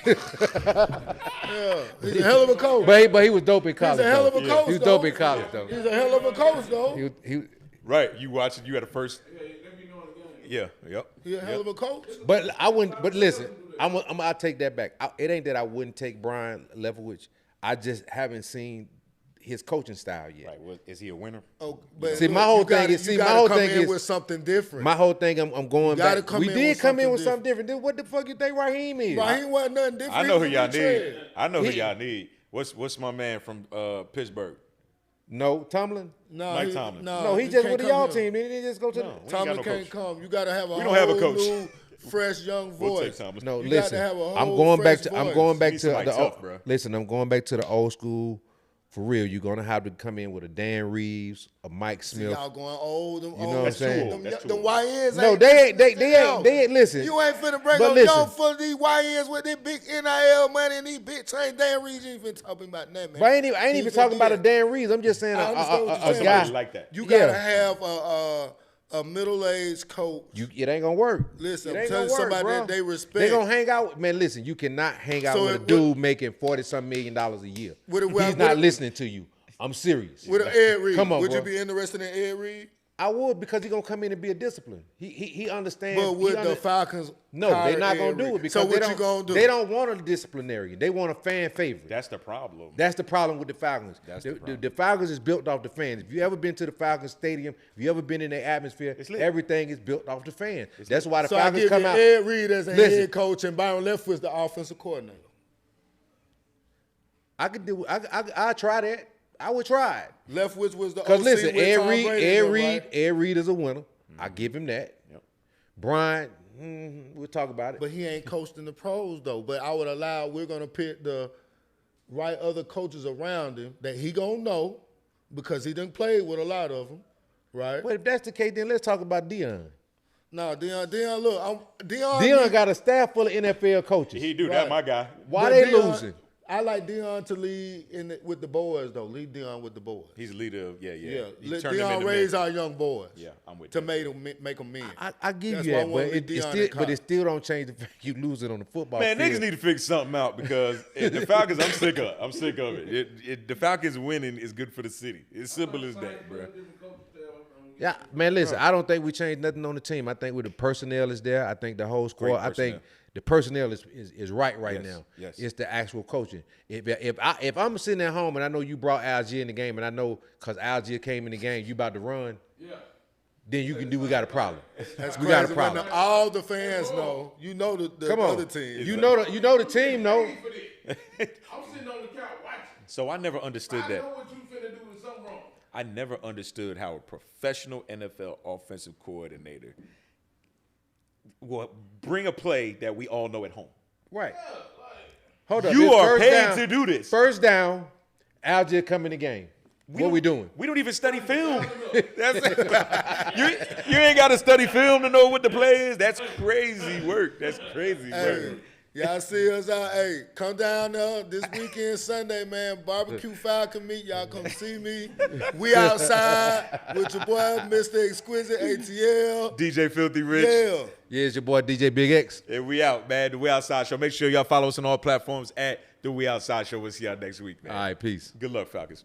Yeah, he's a hell of a coach. But he was dope in college. He's a hell of a though. coach, He was though. dope in college though. He's a hell of a coach, though. He Right. You watched it. You had a first. Yeah. Yep. He's a hell of a coach. But I wouldn't. But listen, I'll take that back. It ain't that I wouldn't take Brian Leftwich. I just haven't seen his coaching style yet. Right. Well, is he a winner? Oh, but See, look, my whole you thing gotta- is- you see, gotta my whole come thing in is- with something different. My whole thing, I'm going gotta back. come We in did with come in something with something different. Then what the fuck you think Raheem is? Raheem wasn't nothing different. I know who He y'all was need. tread. I know who y'all need. What's my man from Pittsburgh? No, Tomlin. No, Mike Tomlin. No, he just can't with the come y'all here. team. He didn't just go to No. the. We ain't Tomlin got no can't coach. come. You got to have a We whole don't have a coach. new, fresh young We'll voice. take Tomlin. No, You listen. gotta have a I'm whole going back fresh to. I'm voice. going back Need to somebody the. tough, bro. Listen, I'm going back to the old school. For real, you're gonna have to come in with a Dan Reeves, a Mike Smith. Y'all going old. Them You know old, what I'm saying? Them, That's too them old. YNs No, ain't they ain't. Listen, You ain't finna bring But up listen. young for these YNs with this big NIL money and these big chains. Dan Reeves, you ain't even talking about that, man. but I ain't even He talking finna about do a that. Dan Reeves. I'm just saying I understand what a you're saying. guy. Somebody like that. You gotta Yeah. have a middle-aged coach. It ain't gonna work. Listen, It I'm ain't telling gonna work, somebody bro. that they respect. They gonna hang out. Man, listen, you cannot hang out So with a it- dude making $40-some million a year. He's not listening to you. I'm serious. With an Ed Reed. Come on, Would bro. you be interested in Ed Reed? I would because he's gonna come in and be a discipline. He understands. But would the Falcons No, hire they're not Ed gonna do Reed? it because so they what don't. you gonna do? They don't want a disciplinarian. They want a fan favorite. That's the problem. That's the problem with the Falcons. That's the problem. The Falcons is built off the fans. If you ever been to the Falcons Stadium, if you ever been in their atmosphere, It's lit. everything is built off the fans. That's why the So I Falcons give come you out. Ed Reed as a Listen. head coach and Byron Leftwich the offensive coordinator. I could do. I try that. I would try it. Leftwich was the Because OC listen, with Tom Brady, right? Ed Reed is a winner. I give him that. Yep. Brian, we'll talk about it. But he ain't coached in the pros though. But I would allow. We're gonna pick the right other coaches around him that he gonna know because he done played with a lot of them, right? But if that's the case, then let's talk about Deion. No, Deion, look, Deion got a staff full of NFL coaches. He do Right. that, my guy. Why but they Deion- losing? I like Deion to lead with the boys though. Lead Deion with the boys. He's a leader. Yeah. Yeah, He let turned them Deion into raise men. our young boys. Yeah, I'm with to you. make them men. I give That's you why I that, wanna but leave it Deion still, in college. don't change the fact you losing on the football Man, field. niggas need to figure something out because the Falcons, I'm sick of. I'm sick of it. The Falcons winning is good for the city. It's simple as that, bro. Yeah, man, listen, I don't think we changed nothing on the team. I think with the personnel is there. I think the whole squad, I think personnel. the personnel is right Yes, now. yes. It's the actual coaching. If I'm sitting at home and I know you brought Algier in the game and I know because Algier came in the game, you about to run, then you can do. We got a problem. That's we crazy. got a When problem. all the fans know. You know the Come on, other team. you know the team, though. I'm sitting on the couch watching. So I never understood I that. know what you finna do is something wrong. I never understood how a professional NFL offensive coordinator will bring a play that we all know at home. Right. Hold up. You It's are first paid down. to do this. First down, Algier come in the game. What we doing? We don't even study film. That's it. You ain't got to study film to know what the play is. That's crazy work. That's crazy Hey, work. y'all see us out. Hey, come down there this weekend, Sunday, man. Barbecue Falcon meet. Y'all come see me. We outside with your boy, Mr. Exquisite ATL. DJ Filthy Rich. Yeah. Yeah, it's your boy DJ Big X. And we out, man. The We Outside Show. Make sure y'all follow us on all platforms at The We Outside Show. We'll see y'all next week, man. All right, peace. Good luck, Falcons.